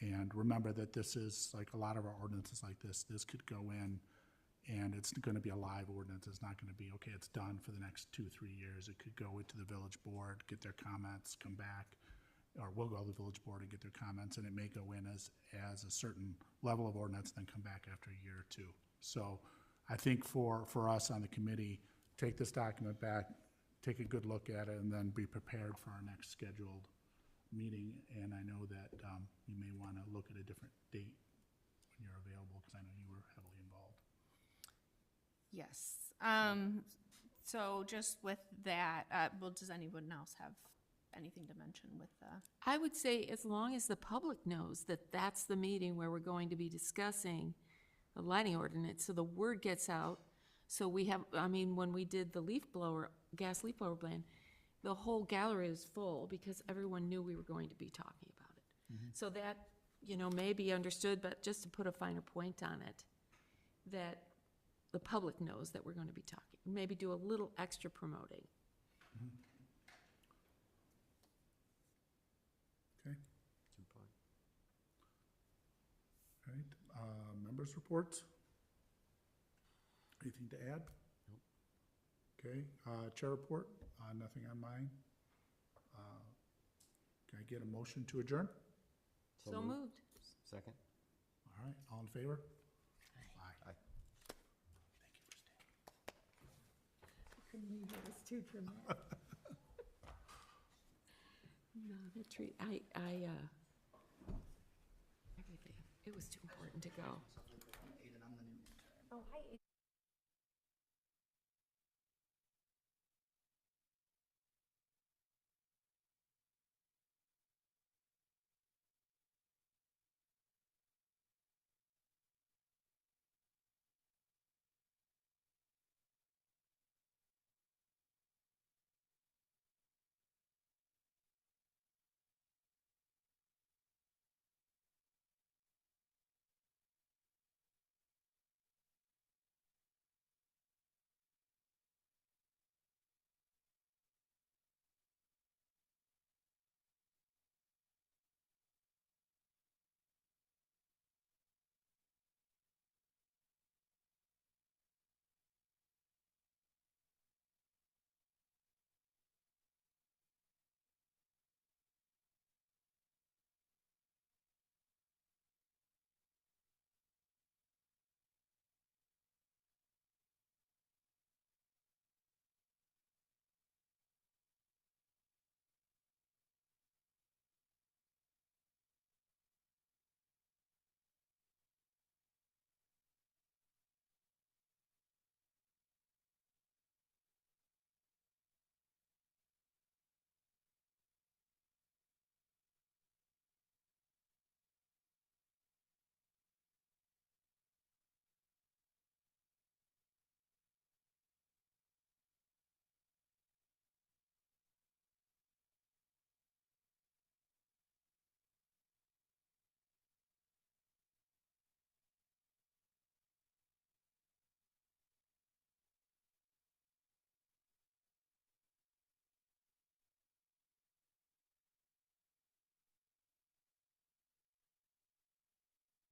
And remember that this is, like a lot of our ordinances like this could go in and it's gonna be a live ordinance. It's not gonna be, okay, it's done for the next 2-3 years. It could go into the village board, get their comments, come back, or we'll go to the village board and get their comments, and it may go in as a certain level of ordinance, then come back after a year or two. So I think for us on the committee, take this document back, take a good look at it, and then be prepared for our next scheduled meeting. And I know that you may want to look at a different date when you're available, because I know you were heavily involved. Yes. So just with that, well, does anyone else have anything to mention with the? I would say as long as the public knows that that's the meeting where we're going to be discussing the lighting ordinance, so the word gets out. So we have, I mean, when we did the gas leaf blower ban, the whole gallery was full because everyone knew we were going to be talking about it. So that, may be understood, but just to put a finer point on it, that the public knows that we're going to be talking. Maybe do a little extra promoting. Okay. All right, members' reports? Anything to add? Nope. Okay, chair report, nothing on mine. Can I get a motion to adjourn? So moved. Second? All right, all in favor? Aye. Aye. Couldn't leave it, was too dramatic. No, the tree, everything, it was too important to go. Oh, hi.